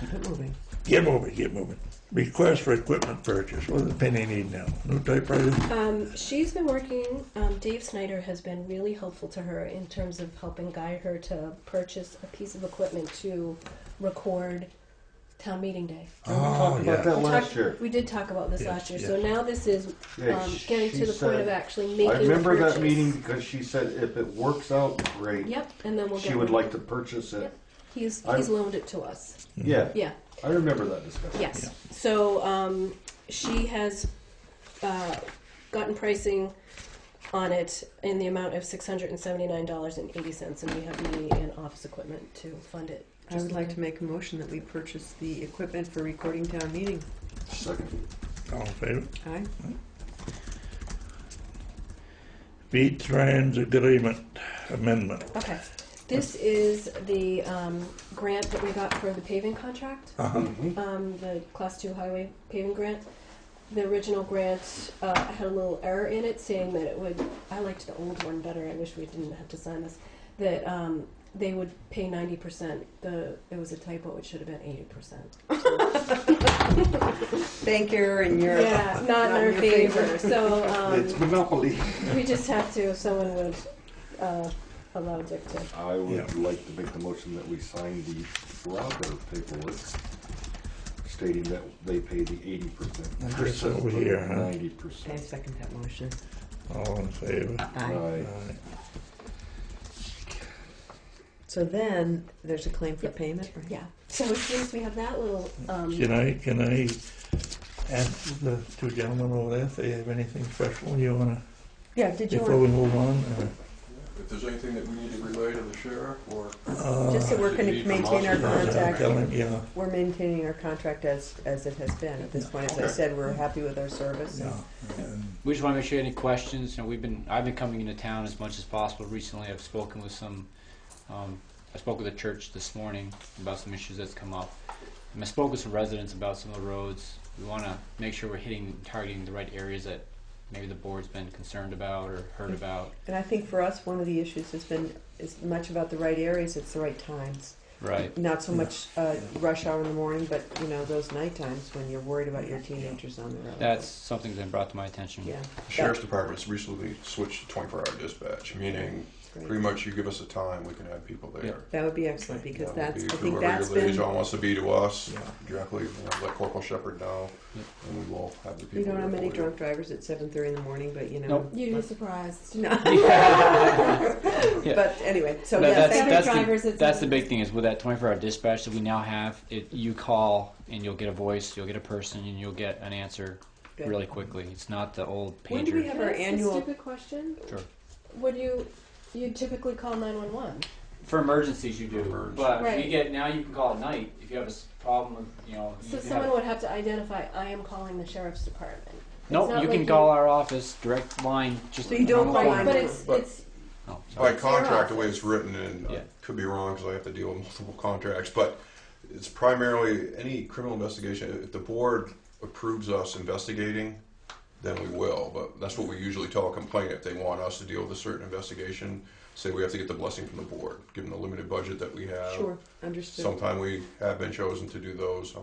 Keep it moving. Get moving. Request for equipment purchase. What does Penny need now? New typewriter? she's been working, Dave Snyder has been really helpful to her in terms of helping guide her to purchase a piece of equipment to record town meeting day. Oh, Talked about that last year. We did talk about this Yes, last year, yes. so now this is Yeah, getting she to the point said- of actually making I remember the purchase. that meeting because she said if it works out, great. Yep, and then we'll get She would one. like to purchase it. Yep. He's I- loaned it to us. Yeah, Yeah. I remember that discussion. Yes. Yeah. So she has gotten pricing on it in the amount of $679.80, and we have money in office equipment to fund it. I would like to make a motion that we purchase the equipment for recording town meeting. Second. All in favor? Aye. V-Trans Agreement Amendment. Okay. This is the grant that we got for the paving contract, Uh-huh. the Class 2 highway paving grant. The original grant had a little error in it saying that it would, I liked the old one better, I wish we didn't have to sign this, that they would pay 90%. It was a typo, it should have been 80%. Thank you, and you're Yeah, not in our your favor. So It's monopoly. we just have to, if someone would allow Dick to. I would like to make the motion that we sign the Robber paperwork. stating that they pay the 80%. I guess over here, huh? 90%. Okay, second that motion. All in favor? Aye. Aye. Aye. So then, there's a claim for Yep. payment, right? Yeah, so as soon as we have that little, Can I ask the two gentlemen over there if they have anything special you wanna, Yeah, did you before we want, move on? If there's anything that we need to relay to the sheriff, or just that we're gonna maintain our contact, Tell him, yeah, we're maintaining our contract as it has been at this point. As I said, we're happy with our service. yeah. We just want to make sure any questions. You know, I've been coming into town as much as possible recently. I've spoken with some. I spoke with the church this morning about some issues that's come up. And I spoke with some residents about some of the roads. We want to make sure we're targeting the right areas that maybe the board's been concerned about or heard about. And I think for us, one of the issues has been as much about the right areas, it's the right times. Right. Not so much rush hour in the morning, but those night times when you're worried about your teenagers on the road. That's something that's been brought to my attention. Yeah. the sheriff's department's recently switched to 24-hour dispatch, meaning Great. pretty much you give us a time, we can have people there. Yeah. That would be excellent because That would that's, be I think whoever that's your been, liaison wants to be to us, Yeah. directly, let Corporal Shepherd know, Yep. and we will have the people. we don't have there many for you. drunk drivers at 7:30 in the morning, but Nope. you'd be let's- surprised. No. Yeah. But anyway, so No, yeah, that's, thank you. that's, drivers, the, it's that's a- the big thing is with that 24-hour dispatch that we now have, you call and you'll get a voice, you'll get a person, and you'll get an answer Good. really quickly. It's not the old pager. When do we have Can I our ask annual? a stupid question? Sure. Would you typically call 911? For emergencies, you do. Emergency. But Right. you get now you can call at night if you have a problem with So someone would have to identify, I am calling the sheriff's department. It's Nope, not you like can call our office direct line. Just So you don't on the call phone. Right, but it's, But- it's, Oh, By sorry. contract, the way it's written, and I Yeah. could be wrong because I have to deal with multiple contracts, but it's primarily any criminal investigation. If the board approves us investigating, then we will. But that's what we usually tell a complainant if they want us to deal with a certain investigation. Say we have to get the blessing from the board, given the limited budget that we have. Sure, understood. Sometime we have been chosen to do those.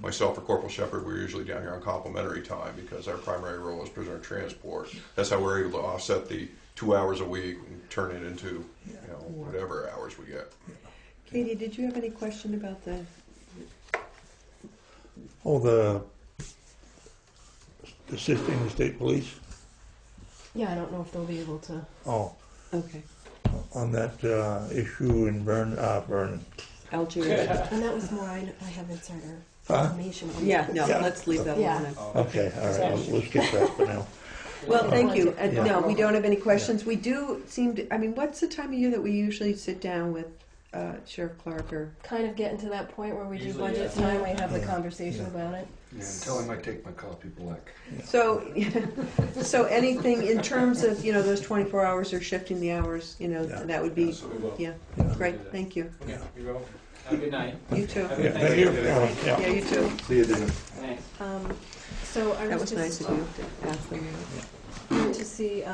Myself or Corporal Shepherd, we're usually down here on complimentary time because our primary role is prisoner transport. That's how we're able to offset the 2 hours a week and turn it into whatever hours we get. Katie, did you have any question about the? Oh, the assisting the state police? yeah, I don't know if they'll be able to. Oh, Okay, on that issue in Vernon. Algeria. And that was more, I have insider Huh? information on Yeah, that. no, Yeah. let's leave that Yeah. alone. Okay, all right, we'll skip that for now. Well, thank you. Yeah. No, we don't have any questions. We do seem to, I mean, what's the time of year that we usually sit down with Sheriff Clark or? Kind of getting to that point where we do Usually, budget yeah. time, we have the Yeah. conversation Yeah. about it. Yeah, and tell him I take my copy black. So, so anything in terms of, those 24 hours or shifting the hours, Yeah. that would be, So- yeah, Yeah. great, thank you. Yeah, you're welcome. Have a good night. You too. Have a Yeah, good thank you. Thanksgiving. Yeah, you too. See you then. Thanks. So I That was was nice just of you to ask them. to see,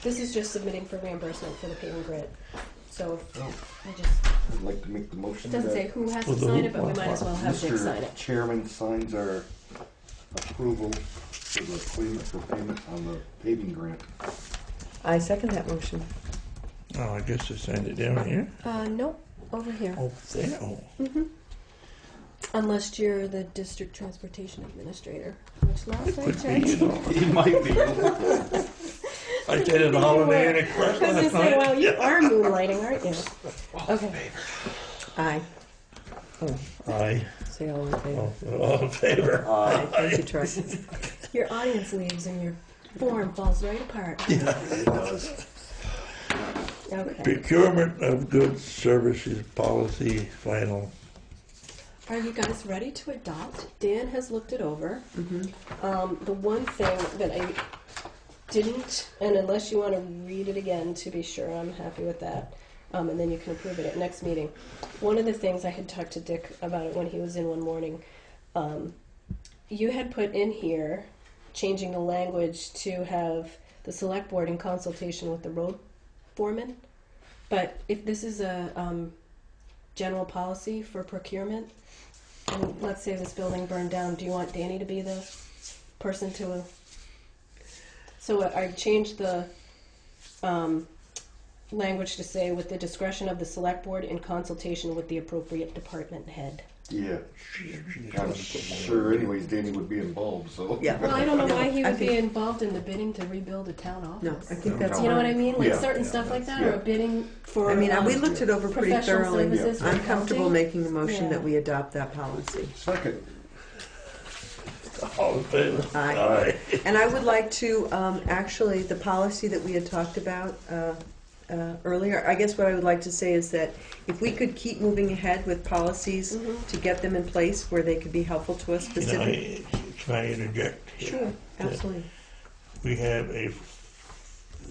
this is just submitting for reimbursement for the paving grid. So I just, I'd like to make the it motion doesn't say that who has to Well, the sign who- it, but we might as well have Dick sign Mr. it. Chairman signs our approval for the payment on the paving grant. I second that motion. Oh, I guess I signed it down here. Nope, over here. Oh, there, oh. Unless you're the district transportation administrator, which last I Could be, you checked. know. He might be. I did it Holiday Inn Express I was last gonna say, night. well, you are moonlighting, aren't you? Okay. Aye. Aye. Say all in favor. All in favor? Aye. Thank you, Troy. Your audience leaves and your form falls right apart. Yeah, it does. Okay. Procurement of goods, services, policy, final. Are you guys ready to adopt? Dan has looked it over. Mm-hmm. The one thing that I didn't, and unless you want to read it again to be sure, I'm happy with that. And then you can approve it at next meeting. One of the things I had talked to Dick about it when he was in one morning. You had put in here changing the language to have the select board in consultation with the road foreman. But if this is a general policy for procurement, and let's say this building burned down, do you want Danny to be the person to? So I changed the language to say with the discretion of the select board in consultation with the appropriate department head. Yeah. I'm sure anyways Danny would be involved, so. Yeah. Well, I don't know why he I would be think- involved in the bidding to rebuild a town office. No, I think that's. You know what I mean? Like Yeah. certain stuff like that, or a bidding for. I mean, we looked it over pretty professional thoroughly. services for I'm comfortable accounting. making a motion Yeah. that we adopt that policy. Second. All in favor? Aye. And I would like to, actually, the policy that we had talked about earlier, I guess what I would like to say is that if we could keep moving ahead with policies to get them in place where they could be helpful to us specifically. Can I interject here? Sure, absolutely. We have a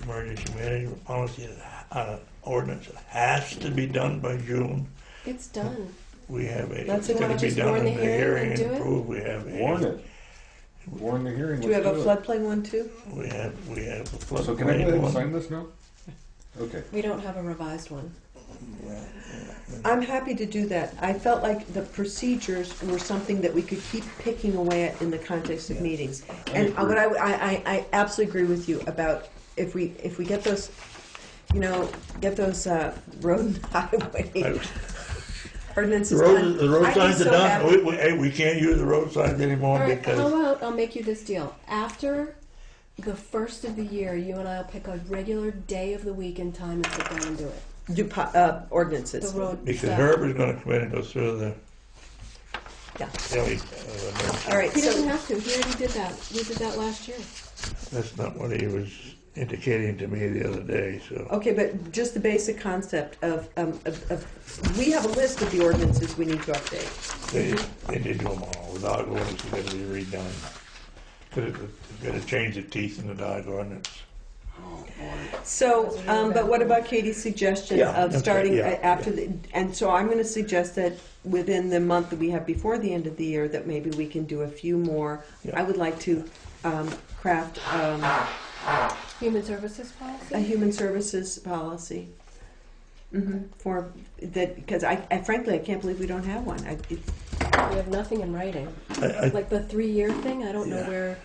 emergency management policy, ordinance that has to be done by June. It's done. We have a, That's it's it. going to be Just done warn in the the hearing hearing and and do it? approved. We have Warn it. Warn the hearing. Do we have a let's do it. floodplain one too? We have a floodplain So can I go ahead and one. sign this now? Okay. We don't have a revised one. I'm happy to do that. I felt like the procedures were something that we could keep picking away at in the context of meetings. And agree. what I absolutely agree with you about if we get those, get those road and highway ordinances done. The road I'd be signs are so done. happy. We can't use the road signs anymore All right, how because about I'll make you this deal. After the first of the year, you and I'll pick a regular day of the week and time and sit down and do it. Do ordinances. The road because stuff. Herb is going to come in and go through the. Yeah. All All right, He doesn't so have to. He already did that. We did that last year. That's not what he was indicating to me the other day. So okay, but just the basic concept of we have a list of the ordinances we need to update. they did do them all. The dog ordinance is going to be redone. They're going to change the teeth in the dog ordinance. So, but what about Katie's suggestion Yeah, of okay, starting yeah, after the, and so I'm going to suggest that within the month that we have before the end of the year, that maybe we can do a few more. Yeah. I would like to craft Human services policy? a human services policy. For that, because I frankly, I can't believe we don't have one. We have nothing in writing. I, Like the 3-year thing, I don't know Yeah. where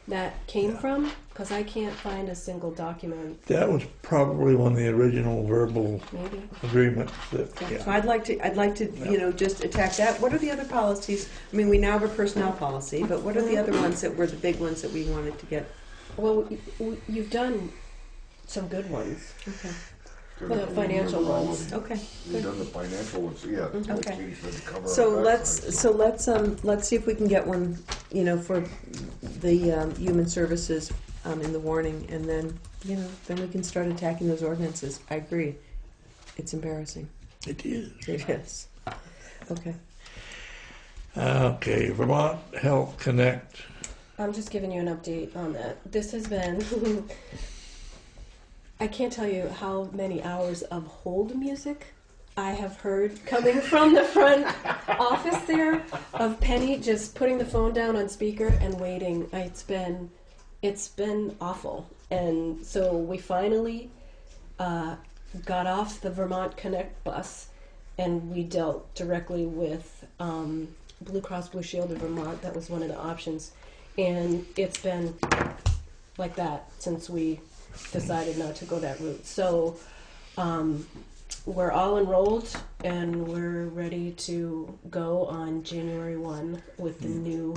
that came from, because I can't find a single document, that was probably one of the original verbal maybe. agreements that. So Yeah. I'd like to, just attack that. What are the other policies? I mean, we now have a personnel policy, but what are the other ones that were the big ones that we wanted to get? Well, you've done some good ones. Okay. The financial ones. Okay. We've done the financial ones, yeah. like Okay. Katie said, to cover So our backside. let's see if we can get one, for the human services in the warning, and then then we can start attacking those ordinances. I agree. It's embarrassing. It is. It is. Okay. Okay, Vermont Health Connect. I'm just giving you an update on that. This has been, I can't tell you how many hours of hold music I have heard coming from the front office there, of Penny just putting the phone down on speaker and waiting. It's been awful. And so we finally got off the Vermont Connect bus, and we dealt directly with Blue Cross Blue Shield of Vermont. That was one of the options. And it's been like that since we decided not to go that route. So we're all enrolled, and we're ready to go on January 1 with the new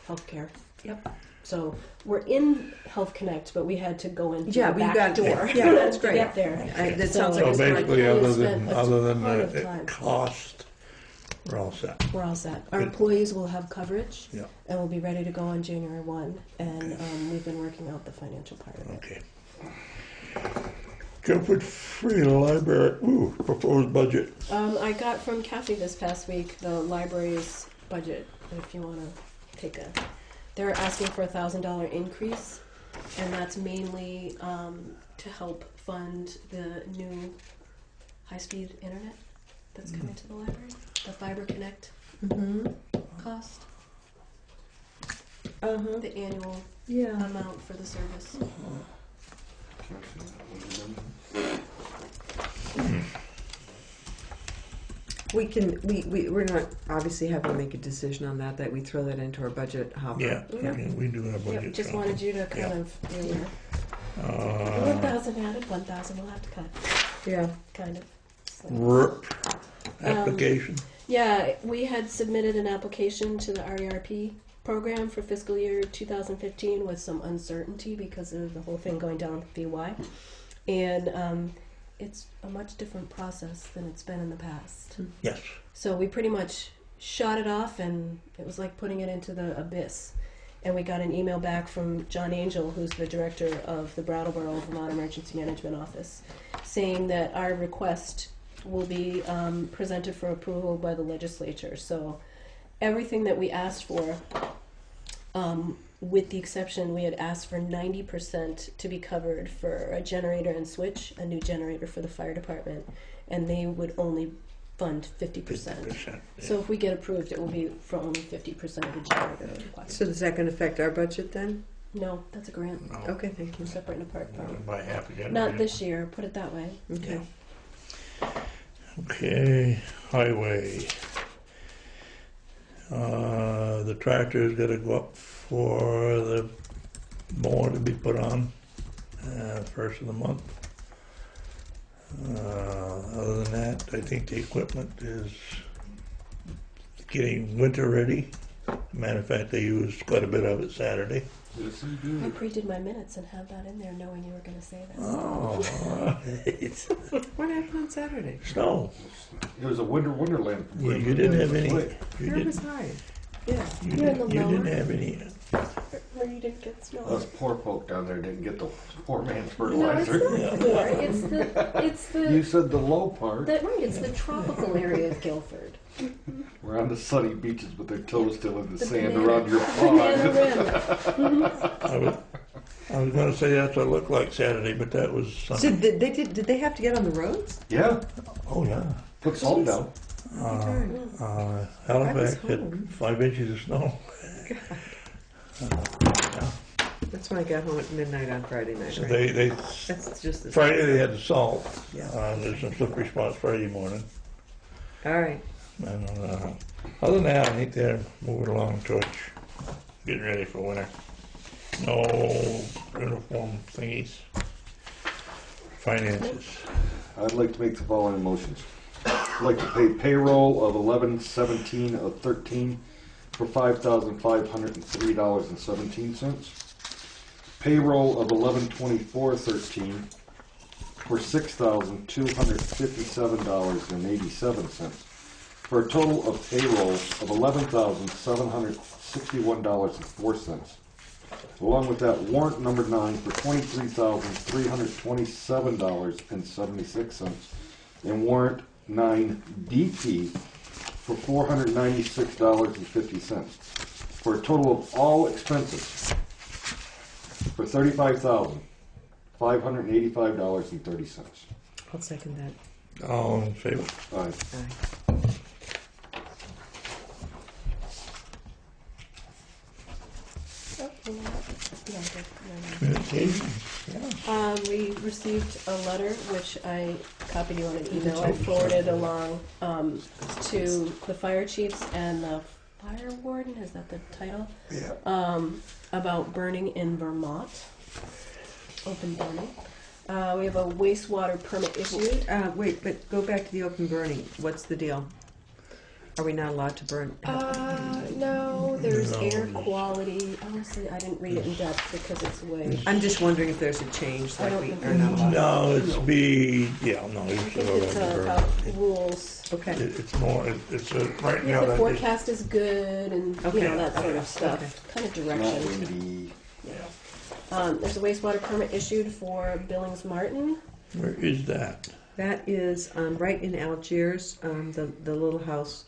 healthcare. Yep. So we're in Health Connect, but we had to go in through Yeah, the we've back got door yeah, that's to great. get there. That So sounds like So a smart. basically, plan. other It's than been a ton of the time. cost, we're all set. We're all set. Our Good. employees will have coverage, Yeah. and we'll be ready to go on January 1. And we've been working out the financial part of it. Okay. Guilford Free Library. Proposed budget. I got from Kathy this past week the library's budget. If you want to take a, they're asking for $1,000 increase, and that's mainly to help fund the new high-speed internet that's coming to the library, the Fiber Connect cost, the annual amount for the service. We're not obviously having to make a decision on that we throw that into our budget hopper. Yeah, we do our budget. Yep, just so. wanted you to kind of, 1,000 added, 1,000 we'll have to cut, Yeah. kind of. RERP application? Yeah, we had submitted an application to the RERP program for fiscal year 2015 with some uncertainty because of the whole thing going down with VY. And it's a much different process than it's been in the past. Yes. So we pretty much shot it off, and it was like putting it into the abyss. And we got an email back from John Angel, who's the director of the Brattleboro Vermont Emergency Management Office, saying that our request will be presented for approval by the legislature. So everything that we asked for, with the exception, we had asked for 90% to be covered for a generator and switch, a new generator for the fire department, and they would only fund 50%. 50%, yeah. So if we get approved, it will be for only 50% of the generator required. So does that going to affect our budget then? No, that's a grant. No. Okay, thank you. Separate and apart from. By half again. Not this year, put it that way. Okay. Okay, highway. The tractor's gotta go up for the mower to be put on, first of the month. Other than that, I think the equipment is getting winter ready. Matter of fact, they used quite a bit of it Saturday. I pre-did my minutes and had that in there knowing you were going to say that. Oh, all right. What happened on Saturday? Snow. It was a wonderland. Yeah, you didn't have any. Wait. You Where was didn't. I? Yeah. You You're in the didn't, you didn't lower? have any. Where you didn't get snow. Us poor folk down there didn't get the poor man's No, it's fertilizer. not poor. It's the You said the low part. right. It's the tropical area of Guilford. We're on the sunny beaches with their toes still in the, The sand banana- around your Banana pond. rim. I was going to say that's what it looked like Saturday, but that was So Sunday. did they have to get on the roads? Yeah, Oh yeah. put salt down. Halifax I was had home. 5 inches of snow. That's when I got home at midnight on Friday night, So right? they That's just the Friday they had the salt. Yeah. There's some slippery spots Friday morning. All right. And other than that, I think they're moving along towards getting ready for winter. No uniform thingies. Finances. I'd like to make the following motions. I'd like to pay payroll of 11/17 of 13 for $5,503.17. Payroll of 11/24/13 for $6,257.87. For a total of payroll of $11,761.04. Along with that, warrant number 9 for $23,327.76, and warrant 9 DP for $496.50, for a total of all expenses for $35,585.30. I'll second that. All in favor? Aye. Aye. Communications. Yeah. We received a letter, which I copied you on an email. I forwarded along to the fire chiefs and the fire warden, is that the title? Yeah. About burning in Vermont, open burning. We have a wastewater permit issued. Wait, but go back to the open burning. What's the deal? Are we not allowed to burn? No, there's No. air quality. Honestly, I didn't read it in depth because it's way. I'm just wondering if there's a change I that don't we think are not allowed. No, it's be, yeah, no, I you think should it's already about burn. rules. Okay. It's more, it's right Yeah, now the that forecast is good and, Okay. you know, that sort of stuff. Okay. Kind of Not direction. windy. There's a wastewater permit issued for Billings Martin. Where is that? That is right in Algiers, the little house.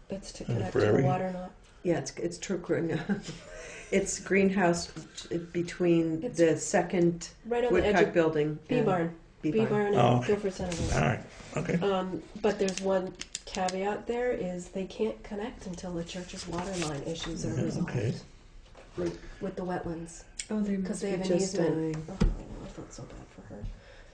That's to And connect to the Prairie? water, not. Yeah, it's true. It's greenhouse between It's the second Right on the edge Woodcock of building. Bee and- Barn. Bee Bee Barn. Barn Oh, and okay. Guilford Selectboard. All right, okay. But there's one caveat there is they can't connect until the church's water line issues are Yeah, resolved okay. Right. with the wetlands. Oh, they Because must they be have an just easement. dying. Oh, I felt so bad for her.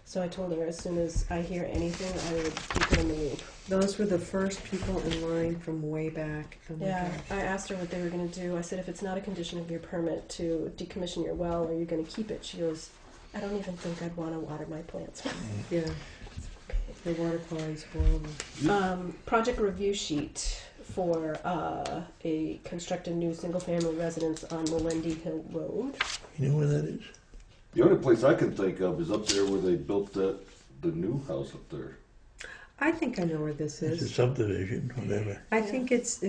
So I told her as soon as I hear anything, I would keep her in the loop. Those were the first people in line from way back. Oh my Yeah, gosh. I asked her what they were going to do. I said, if it's not a condition of your permit to decommission your well, are you going to keep it? She goes, I don't even think I'd want to water my plants. Yeah. The water quality's horrible. Project review sheet for a constructed new single-family residence on Melindy Hill Road. You know where that is? The only place I can think of is up there where they built the new house up there. I think I know where this It's a is. subdivision, whatever. I think it's,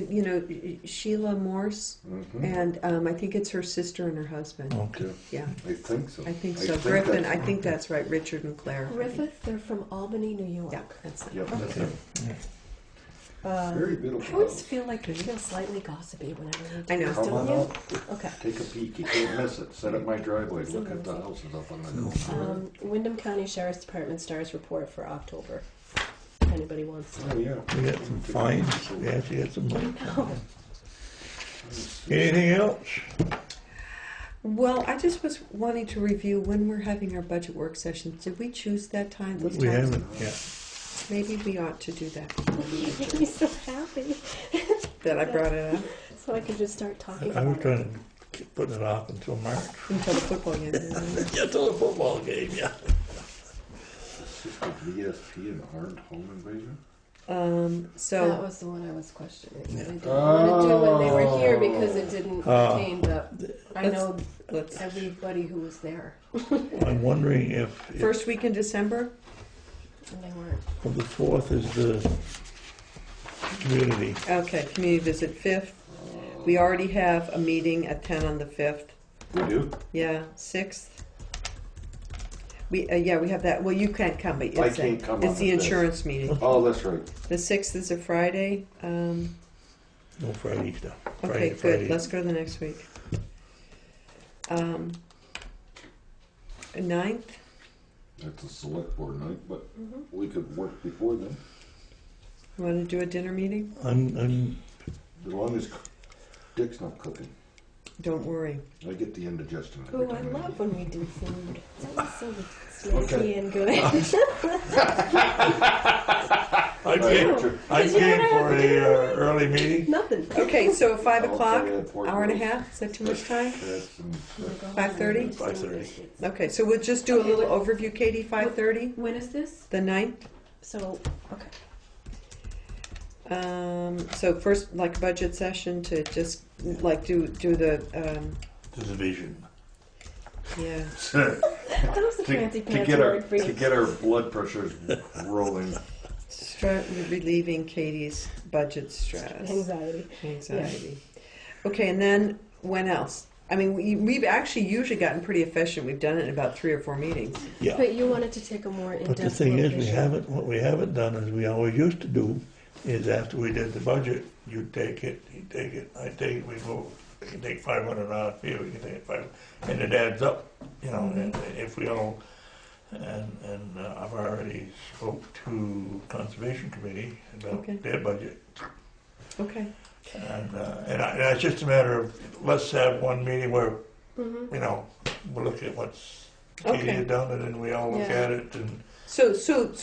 Sheila Morse, Mm-hmm. and I think it's her sister and her husband. Okay. Yeah, I think so. I think so. Griffin, I think that's right, Richard and Claire. Griffith, they're from Albany, New York. Yeah, that's it. Yep, that's Okay. it. Um, Very I beautiful always house. feel like I feel slightly gossipy whenever we do I know. this, Come don't on you? out, Okay. take a peek. You can't miss it. Set up my driveway. Look at the houses up on the hill. Wyndham County Sheriff's Department STARS report for October. If anybody wants to. Oh yeah. We got some fines, we actually got some money. Anything else? Well, I just was wanting to review when we're having our budget work sessions. Did we choose that time? Those We times? haven't yet. Maybe we ought to do that. You make me so happy. That I brought it up So I could just start talking I was about it. trying to keep putting it off until March. until the football game. Yeah, till the football game, yeah. VSP and armed home invasion. That So was the one I was questioning. Yeah. I didn't want to do when they were here because it didn't Oh. pertain to. I know let's everybody who was there, I'm wondering if first week in December. and they weren't. well, the 4th is the community. Okay, community visit 5th. We already have a meeting at 10 on the 5th. We do? Yeah, 6th. We have that. Well, you can't come, but it's, I can't come on it's the the 5th. insurance meeting. Oh, that's right. The 6th is a Friday. No Friday stuff. Okay, good. Friday. Let's go to the next week. 9th. That's a select board night, but we could work before then. You want to do a dinner meeting? I'm As long as Dick's not cooking. Don't worry. I get the indigestion every Oh, I time. love when we do food. It's always so smoky Okay. and good. I'm Right, game, Richard. I'm Did you game ever for have to a do anything? early meeting. Nothing. Okay, so 5 I'll o'clock, tell you, pork hour and a roast. half. Is that too much time? That's some- 5:30? 5:30. Okay, so we'll just do a little overview, Katie. 5:30, When is this? the 9th. So, okay. So first, like budget session to just like do the The division. yeah. That was a fancy pants word for to you. get our blood pressures rolling. Relieving Katie's budget stress, Anxiety. anxiety. Okay, and then when else? I mean, we've actually usually gotten pretty efficient. We've done it in about 3 or 4 meetings. Yeah. But you wanted to take a more in-depth But the thing look is, this year. what we haven't done is we always used to do is after we did the budget, you take it, he take it, I take it, we go, we can take $500 here, we can take it and it adds up, and if we all, and I've already spoke to Conservation Committee about Okay. their budget. Okay. And it's just a matter of, let's have one meeting where, we'll look at what's Katie Okay. had done, and then we all look Yeah. at it, and So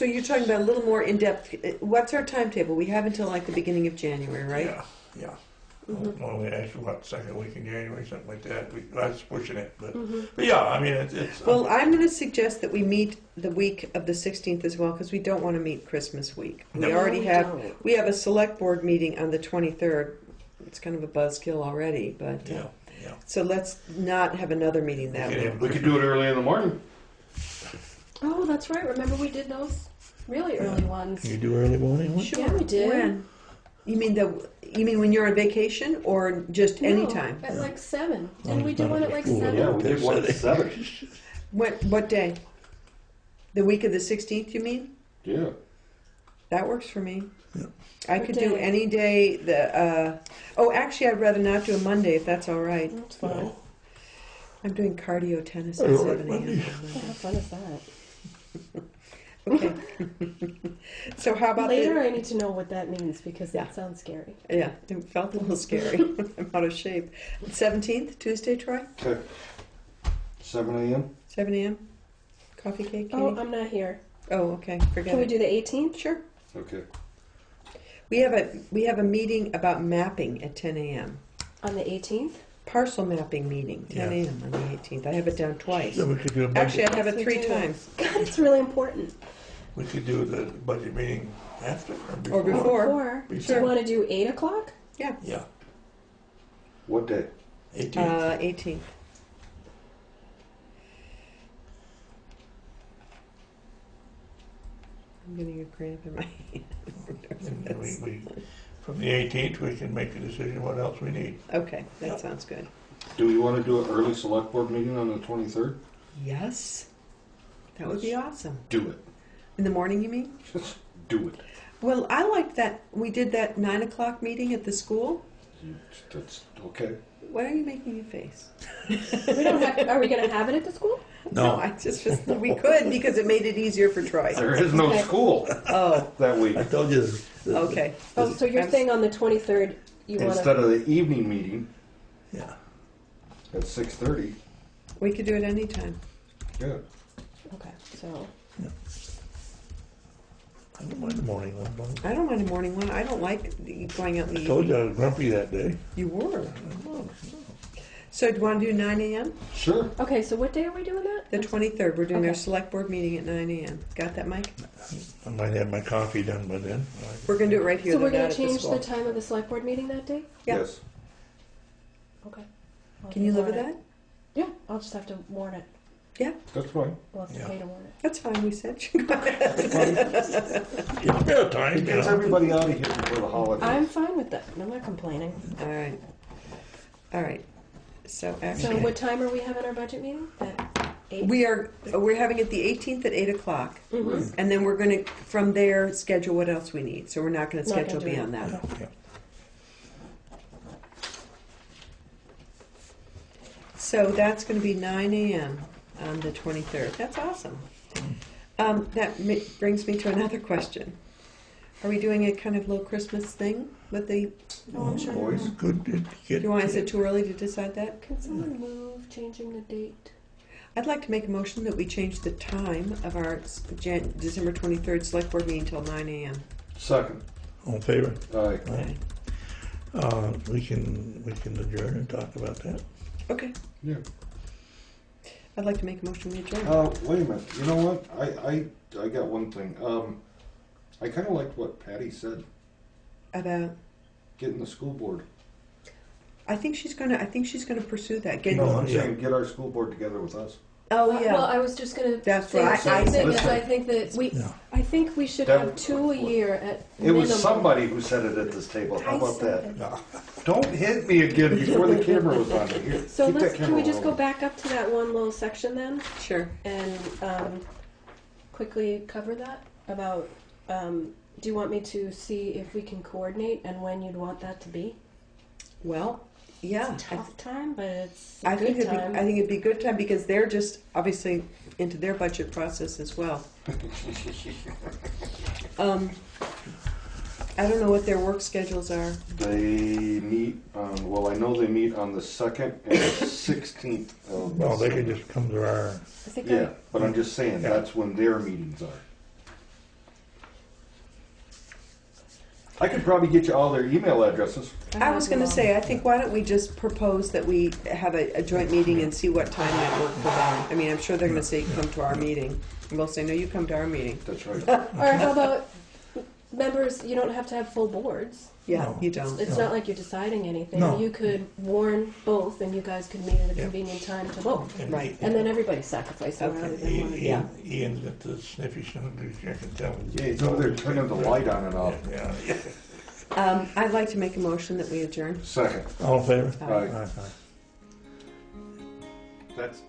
you're talking about a little more in depth. What's our timetable? We have until like the beginning of January, right? yeah. Well, we actually, second week in January, something like that. I was pushing it, but yeah, I mean, it's Well, I'm going to suggest that we meet the week of the 16th as well, because we don't want to meet Christmas week. We No. already we have don't. we have a select board meeting on the 23rd. It's kind of a buzzkill already, but yeah. so let's not have another meeting that Yeah. week. We could do it early in the morning. Oh, that's right. Remember we did those really early ones. You do early morning one? Yeah, we did. When? You mean when you're on vacation or just any time? At like 7. Oh, Didn't we it's do not one at at like school, 7? Yeah, we did one at 7. What day? The week of the 16th, you mean? Yeah. That works for me. Yeah. I What could do day? any day. Actually, I'd rather not do a Monday if that's all right. That's fine. I'm doing cardio tennis I at don't 7 like a.m. Mondays. on Oh, Monday. how fun is that? Okay. So how about Later, I need to know what that means because Yeah. that sounds scary. Yeah, it felt a little scary. I'm out of shape. 17th, Tuesday, Troy? Okay. 7 a.m. 7 a.m. Coffee cake, Katie? Oh, I'm not here. Oh, okay. Forget Can we it. do the 18th? Sure. Okay. We have a meeting about mapping at 10 a.m. On the 18th? Parcel mapping meeting, 10 Yeah. a.m. on the 18th. I have it down twice. So we could do a budget. Actually, I have it We 3 do. times. God, it's really important. We could do the budget meeting after Or before. Do Before. you want to do 8 o'clock? Yeah. Yeah, What day? 18th. 18th. I'm getting a cramp in my And then hand. from the 18th, we can make a decision what else we need. Okay, that Yep. sounds good. Do we want to do an early select board meeting on the 23rd? Yes. That would be awesome. Do it. In the morning, you mean? Just do it. Well, I liked that we did that 9 o'clock meeting at the school. That's okay. Why are you making a face? We don't have, are we going to have it at the school? No. I just we could because it made it easier for Troy. There is no Okay. school Oh, that week. I told you. okay. Oh, so you're saying on the 23rd you want Instead to... of the evening meeting Yeah. at 6:30. We could do it anytime. Yeah. Okay, so... I don't mind the morning one, but I don't mind a morning one. I don't like going out in the I told evening. you I was grumpy that day. You were. So do you want to do 9 a.m.? Sure. Okay, so what day are we doing that? The 23rd. We're doing our Okay. select board meeting at 9 a.m. Got that, Mike? I might have my coffee done by then. We're going to do it right here. So though, we're going not to at the change school. the time of the select board meeting that day? Yeah. Yes. Okay. Can you live with that? Yeah, I'll just have to warn it. Yeah, That's fine. We'll have to Yeah. pay to warn it. that's fine. We said. It's fair time, It you gets know. everybody out of here before the holidays. I'm fine with that. I'm not complaining. All right. All right. So So actually, what time are we having our budget meeting? At 8? we're having it the 18th at 8 o'clock, Mhm. and then we're going to from there schedule what else we need. So we're not going to Not gonna schedule do it. beyond that. Yeah. So that's going to be 9 a.m. on the 23rd. That's awesome. Brings me to another question. Are we doing a kind of little Christmas thing with the? Oh, I'm sure. Boys. Good to Do get. you want? Is it too early to decide that? Can someone move changing the date? I'd like to make a motion that we change the time of our December 23rd select board meeting till 9 a.m. Second. All in favor? Aye. Aye. We can adjourn and talk about that. Okay. Yeah. I'd like to make a motion we adjourn. Wait a minute. You know what? I got one thing. I kind of liked what Patty said. About. Getting the school board. I think she's gonna pursue that. Get, No, I'm Yeah. saying get our school board together with us. oh yeah. Well, I was just going to That's say what the same I thing. said. Is I think that Yeah. I think we should That- have 2 a year at It minimum. was somebody who said it at this table. How I about said that? it. Don't hit me again before the camera was on. Here, So keep that can camera we just go rolling. back up to that one little section then Sure. and quickly cover that about? Do you want me to see if we can coordinate and when you'd want that to be? Well, yeah. It's a tough time, but it's a I think good time. I think it'd be a good time because they're just obviously into their budget process as well. I don't know what their work schedules are. They meet on, well, I know they meet on the 2nd and 16th of Well, they December. could just come to our. I think Yeah, but I'm just saying, Yeah. that's when their meetings are. I could probably get you all their email addresses. I was going to say, I think why don't we just propose that we have a joint meeting and see what time might work for them. I mean, I'm sure they're going to say come to our meeting, and we'll say no, you come to our meeting. That's right. Or how about members? You don't have to have full boards. Yeah, No. you don't. It's not like you're deciding anything. No. You could warn both, and you guys could meet at a Yeah. convenient time to vote. Right. And then everybody's sacrificing Okay. rather than one. Yeah. Ian's got the sniffy sniffy, I can tell. Yeah, he's over there turning the light on and off. Yeah, yeah. I'd like to make a motion that we adjourn. Second. All in favor? Aye. Aye. That's